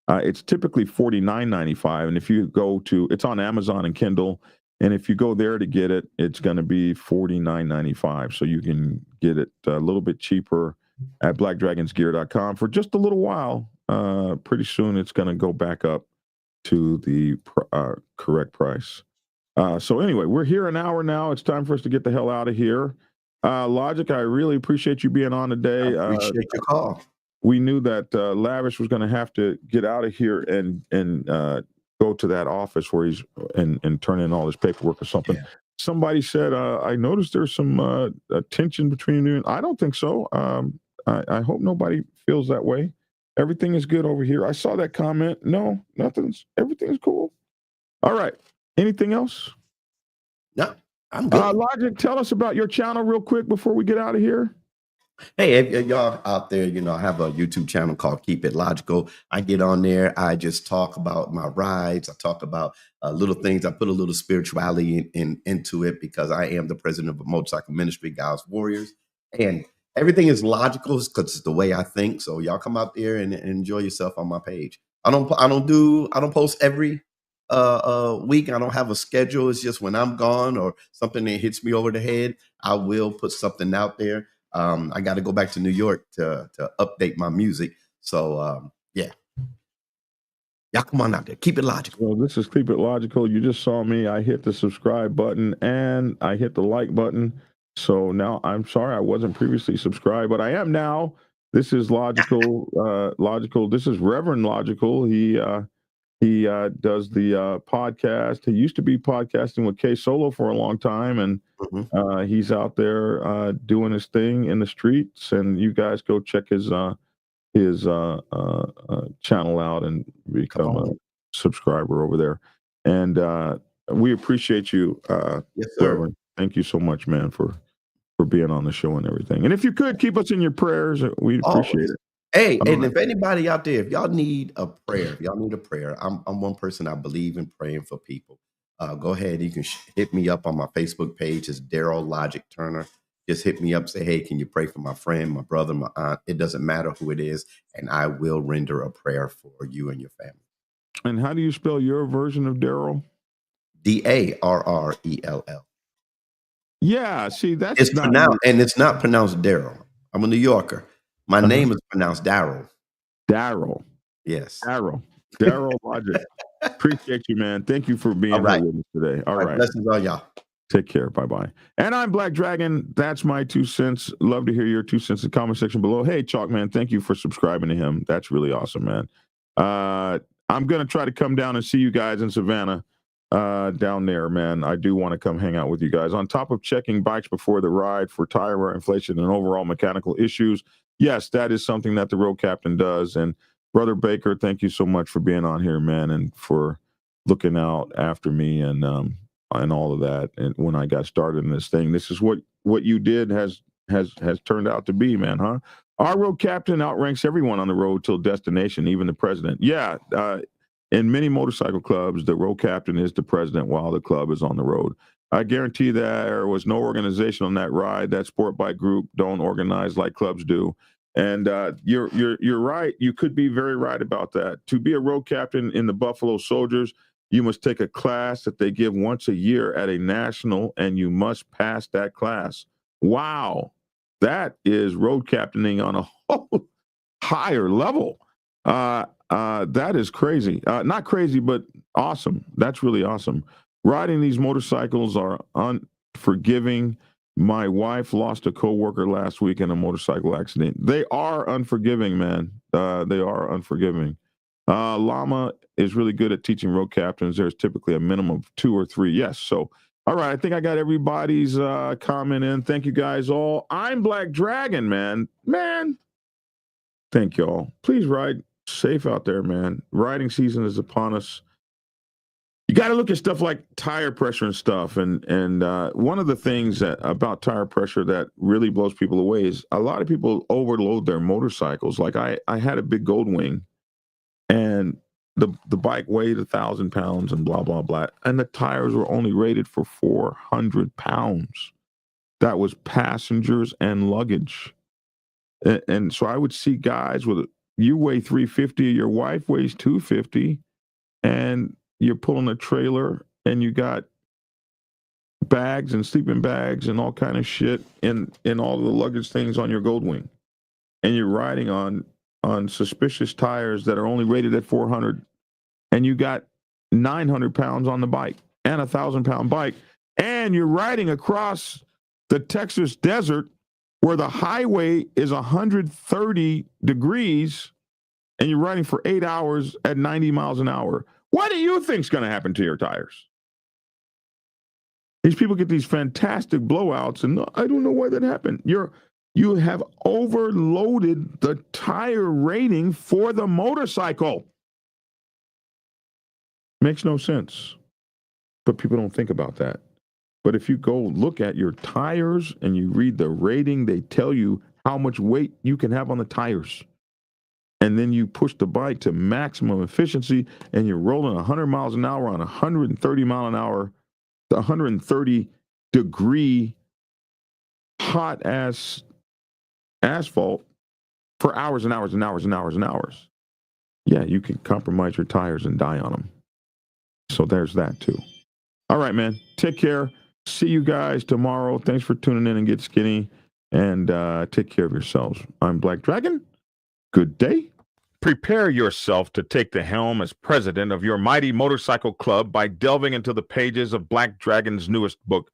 It's typically $49.95, and if you go to, it's on Amazon and Kindle, and if you go there to get it, it's going to be $49.95. So you can get it a little bit cheaper at blackdragonsgear.com for just a little while. Pretty soon, it's going to go back up to the correct price. So anyway, we're here an hour now. It's time for us to get the hell out of here. Logic, I really appreciate you being on today. I appreciate your call. We knew that Lavish was going to have to get out of here and go to that office where he's and turn in all his paperwork or something. Yeah. Somebody said, I noticed there's some tension between you. I don't think so. I hope nobody feels that way. Everything is good over here. I saw that comment. No, everything's cool. All right. Anything else? No, I'm good. Logic, tell us about your channel real quick before we get out of here. Hey, if y'all out there, I have a YouTube channel called Keep It Logical. I get on there. I just talk about my rides. I talk about little things. I put a little spirituality into it because I am the president of a motorcycle ministry, God's Warriors. And everything is logical because it's the way I think. So y'all come out there and enjoy yourself on my page. I don't post every week. I don't have a schedule. It's just when I'm gone or something that hits me over the head, I will put something out there. I got to go back to New York to update my music. So, yeah. Y'all come on out there. Keep it logical. Well, this is Keep It Logical. You just saw me. I hit the subscribe button and I hit the like button. So now I'm sorry I wasn't previously subscribed, but I am now. This is Logical. Logical. This is Reverend Logical. He does the podcast. He used to be podcasting with K Solo for a long time, and he's out there doing his thing in the streets. And you guys go check his channel out and become a subscriber over there. And we appreciate you, yes, sir. Reverend. Thank you so much, man, for being on the show and everything. And if you could keep us in your prayers, we'd appreciate it. Hey, and if anybody out there, if y'all need a prayer, I'm one person. I believe in praying for people. Go ahead. You can hit me up on my Facebook page. It's Daryl Logic Turner. Just hit me up. Say, hey, can you pray for my friend, my brother, my aunt? It doesn't matter who it is. And I will render a prayer for you and your family. And how do you spell your version of Daryl? Darrell. Yeah. See, that's it's pronounced, and it's not pronounced Daryl. I'm a New Yorker. My name is pronounced Daryl. Daryl. Yes. Daryl Logic. Appreciate you, man. Thank you for being here with us today. All right. Blessings on y'all. Take care. Bye-bye. And I'm Black Dragon. That's my 2 cents. Love to hear your 2 cents in the comment section below. Hey, Chalk, man, thank you for subscribing to him. That's really awesome, man. I'm going to try to come down and see you guys in Savannah down there, man. I do want to come hang out with you guys. On top of checking bikes before the ride for tire wear, inflation, and overall mechanical issues, yes, that is something that the road captain does. And Brother Baker, thank you so much for being on here, man, and for looking out after me and all of that. And when I got started in this thing, this is what you did has turned out to be, man, huh? Our road captain outranks everyone on the road till destination, even the president. Yeah, in many motorcycle clubs, the road captain is the president while the club is on the road. I guarantee that there was no organization on that ride. That sport bike group don't organize like clubs do. And you're right. You could be very right about that. To be a road captain in the Buffalo Soldiers, you must take a class that they give once a year at a national, and you must pass that class. Wow. That is road captaining on a whole higher level. That is crazy. Not crazy, but awesome. That's really awesome. Riding these motorcycles are unforgiving. My wife lost a coworker last week in a motorcycle accident. They are unforgiving, man. They are unforgiving. Llama is really good at teaching road captains. There's typically a minimum of 2 or 3. Yes. So, all right. I think I got everybody's comment in. Thank you guys all. I'm Black Dragon, man. Thank y'all. Please ride safe out there, man. Riding season is upon us. You got to look at stuff like tire pressure and stuff. And one of the things about tire pressure that really blows people away is a lot of people overload their motorcycles. Like I had a big Goldwing, and the bike weighed 1,000 pounds and blah, blah, blah. And the tires were only rated for 400 pounds. That was passengers and luggage. And so I would see guys with, you weigh 350, your wife weighs 250, and you're pulling a trailer and you got bags and sleeping bags and all kind of shit in all the luggage things on your Goldwing. And you're riding on suspicious tires that are only rated at 400, and you got 900 pounds on the bike and 1,000-pound bike, and you're riding across the Texas desert where the highway is 130 degrees, and you're riding for 8 hours at 90 miles an hour. What do you think's going to happen to your tires? These people get these fantastic blowouts, and I don't know why that happened. You have overloaded the tire rating for the motorcycle. Makes no sense. But people don't think about that. But if you go look at your tires and you read the rating, they tell you how much weight you can have on the tires. And then you push the bike to maximum efficiency and you're rolling 100 miles an hour on 130 mile an hour, 130 degree hot ass asphalt for hours and hours and hours and hours and hours. Yeah, you can compromise your tires and die on them. So there's that too. All right, man. Take care. See you guys tomorrow. Thanks for tuning in and Get Skinny. And take care of yourselves. I'm Black Dragon. Good day. Prepare yourself to take the helm as president of your mighty motorcycle club by delving into the pages of Black Dragon's newest book,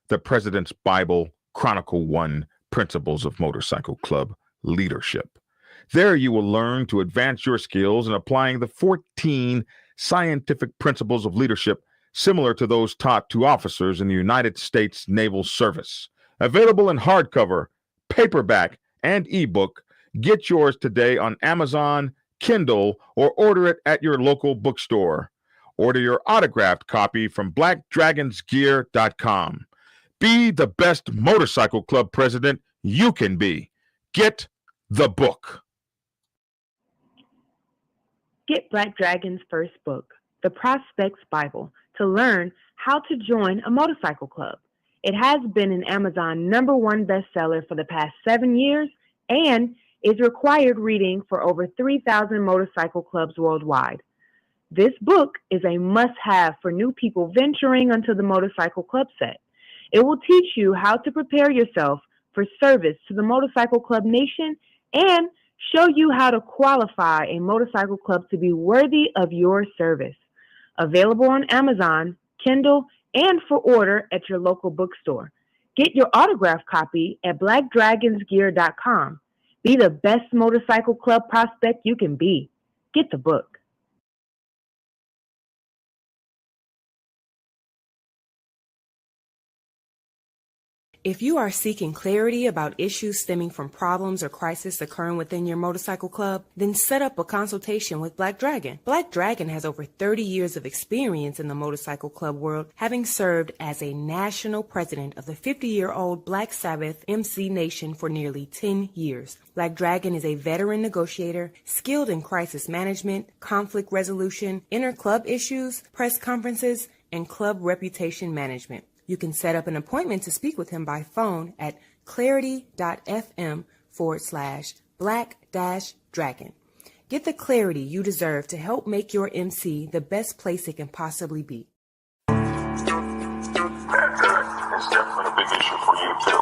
The President's Bible, Chronicle 1, Principles of Motorcycle Club Leadership. There you will learn to advance your skills in applying the 14 scientific principles of leadership similar to those taught to officers in the United States Naval Service. Available in hardcover, paperback, and ebook. Get yours today on Amazon, Kindle, or order it at your local bookstore. Order your autographed copy from blackdragonsgear.com. Be the best motorcycle club president you can be. Get the book. Get Black Dragon's first book, The Prospect's Bible, to learn how to join a motorcycle club. It has been an Amazon #1 bestseller for the past 7 years and is required reading for over 3,000 motorcycle clubs worldwide. This book is a must-have for new people venturing onto the motorcycle club set. It will teach you how to prepare yourself for service to the motorcycle club nation and show you how to qualify a motorcycle club to be worthy of your service. Available on Amazon, Kindle, and for order at your local bookstore. Get your autographed copy at blackdragonsgear.com. Be the best motorcycle club prospect you can be. Get the book. If you are seeking clarity about issues stemming from problems or crises occurring within your motorcycle club, then set up a consultation with Black Dragon. Black Dragon has over 30 years of experience in the motorcycle club world, having served as a national president of the 50-year-old Black Sabbath MC Nation for nearly 10 years. Black Dragon is a veteran negotiator, skilled in crisis management, conflict resolution, inter-club issues, press conferences, and club reputation management. You can set up an appointment to speak with him by phone at clarity.fm/black-dragon. Get the clarity you deserve to help make your MC the best place it can possibly be. It's definitely a big issue for you too.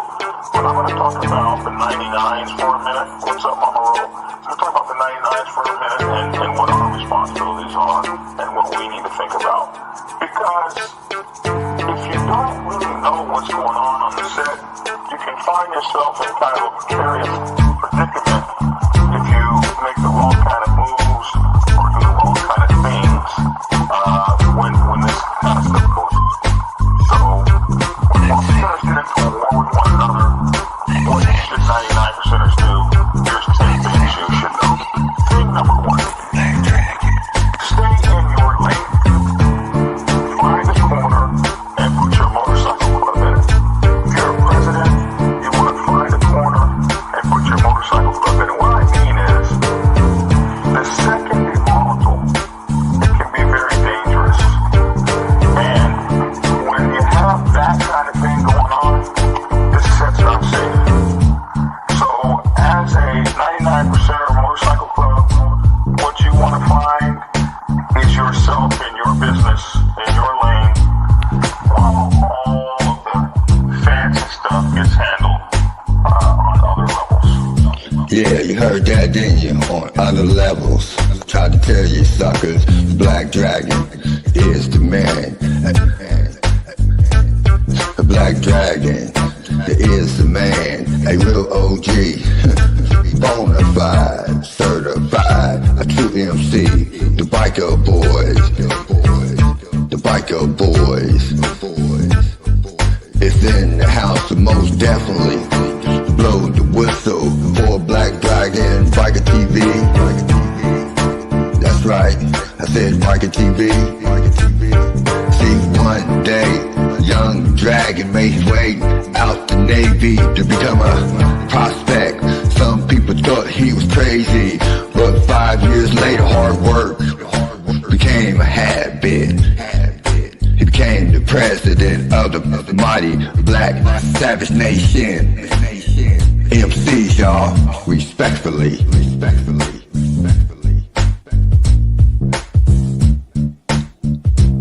But I'm going to talk about the 99s for a minute. What's up, Mama Ro? I'm going to talk about the 99s for a minute and what our responsibilities are and what we need to think about. Because if you don't really know what's going on the set, you can find yourself in kind of a precarious predicament if you make the wrong kind of moves or do the wrong kind of things when this kind of stuff goes on. So when percenters get into a war with one another, what should 99%ers do? Here's 10 things you should know. Number 1, stay in your lane. Find the corner and put your motorcycle club in it. If you're a president, you want to find a corner and put your motorcycle club in it. What I mean is, the second the volatile levels. Tried to tell you suckers, Black Dragon is the man. Black Dragon is the man, a real OG, bona fide, certified, a true MC, the biker boys, the biker boys. It's in the house, most definitely blow the whistle for Black Dragon, Biker TV. That's right, I said Biker TV. See, one day, young Dragon made his way out the Navy to become a prospect. Some people thought he was crazy, but 5 years later, hard work became a habit. He became the president of the mighty Black Savage Nation. MCs, y'all, respectfully.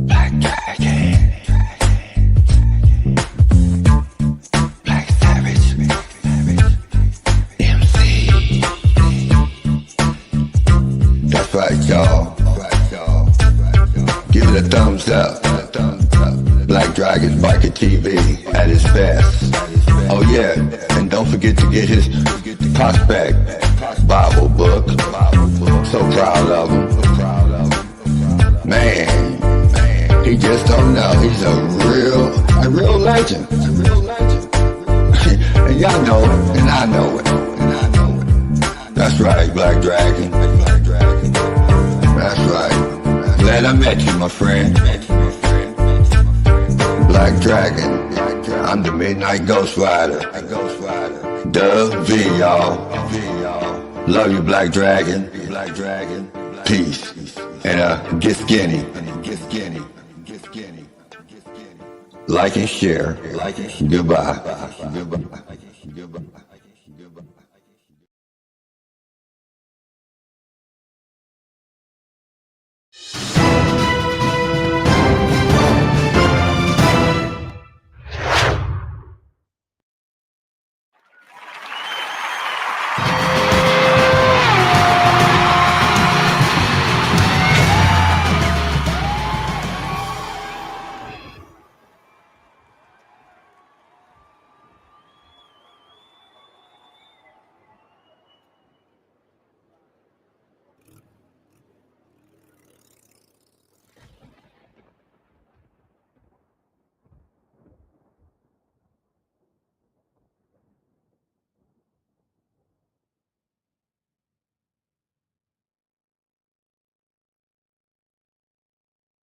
Black Dragon, Black Savage, MC. That's right, y'all. Give it a thumbs up. Black Dragon Biker TV at its best. Oh yeah, and don't forget to get his prospect Bible book. So proud of him. Man, he just don't know. He's a real legend. And y'all know it, and I know it. That's right, Black Dragon. That's right. Glad I met you, my friend. Black Dragon, I'm the Midnight Ghost Rider. Dub V, y'all. Love you, Black Dragon. Peace. And get skinny. Like and share. Goodbye.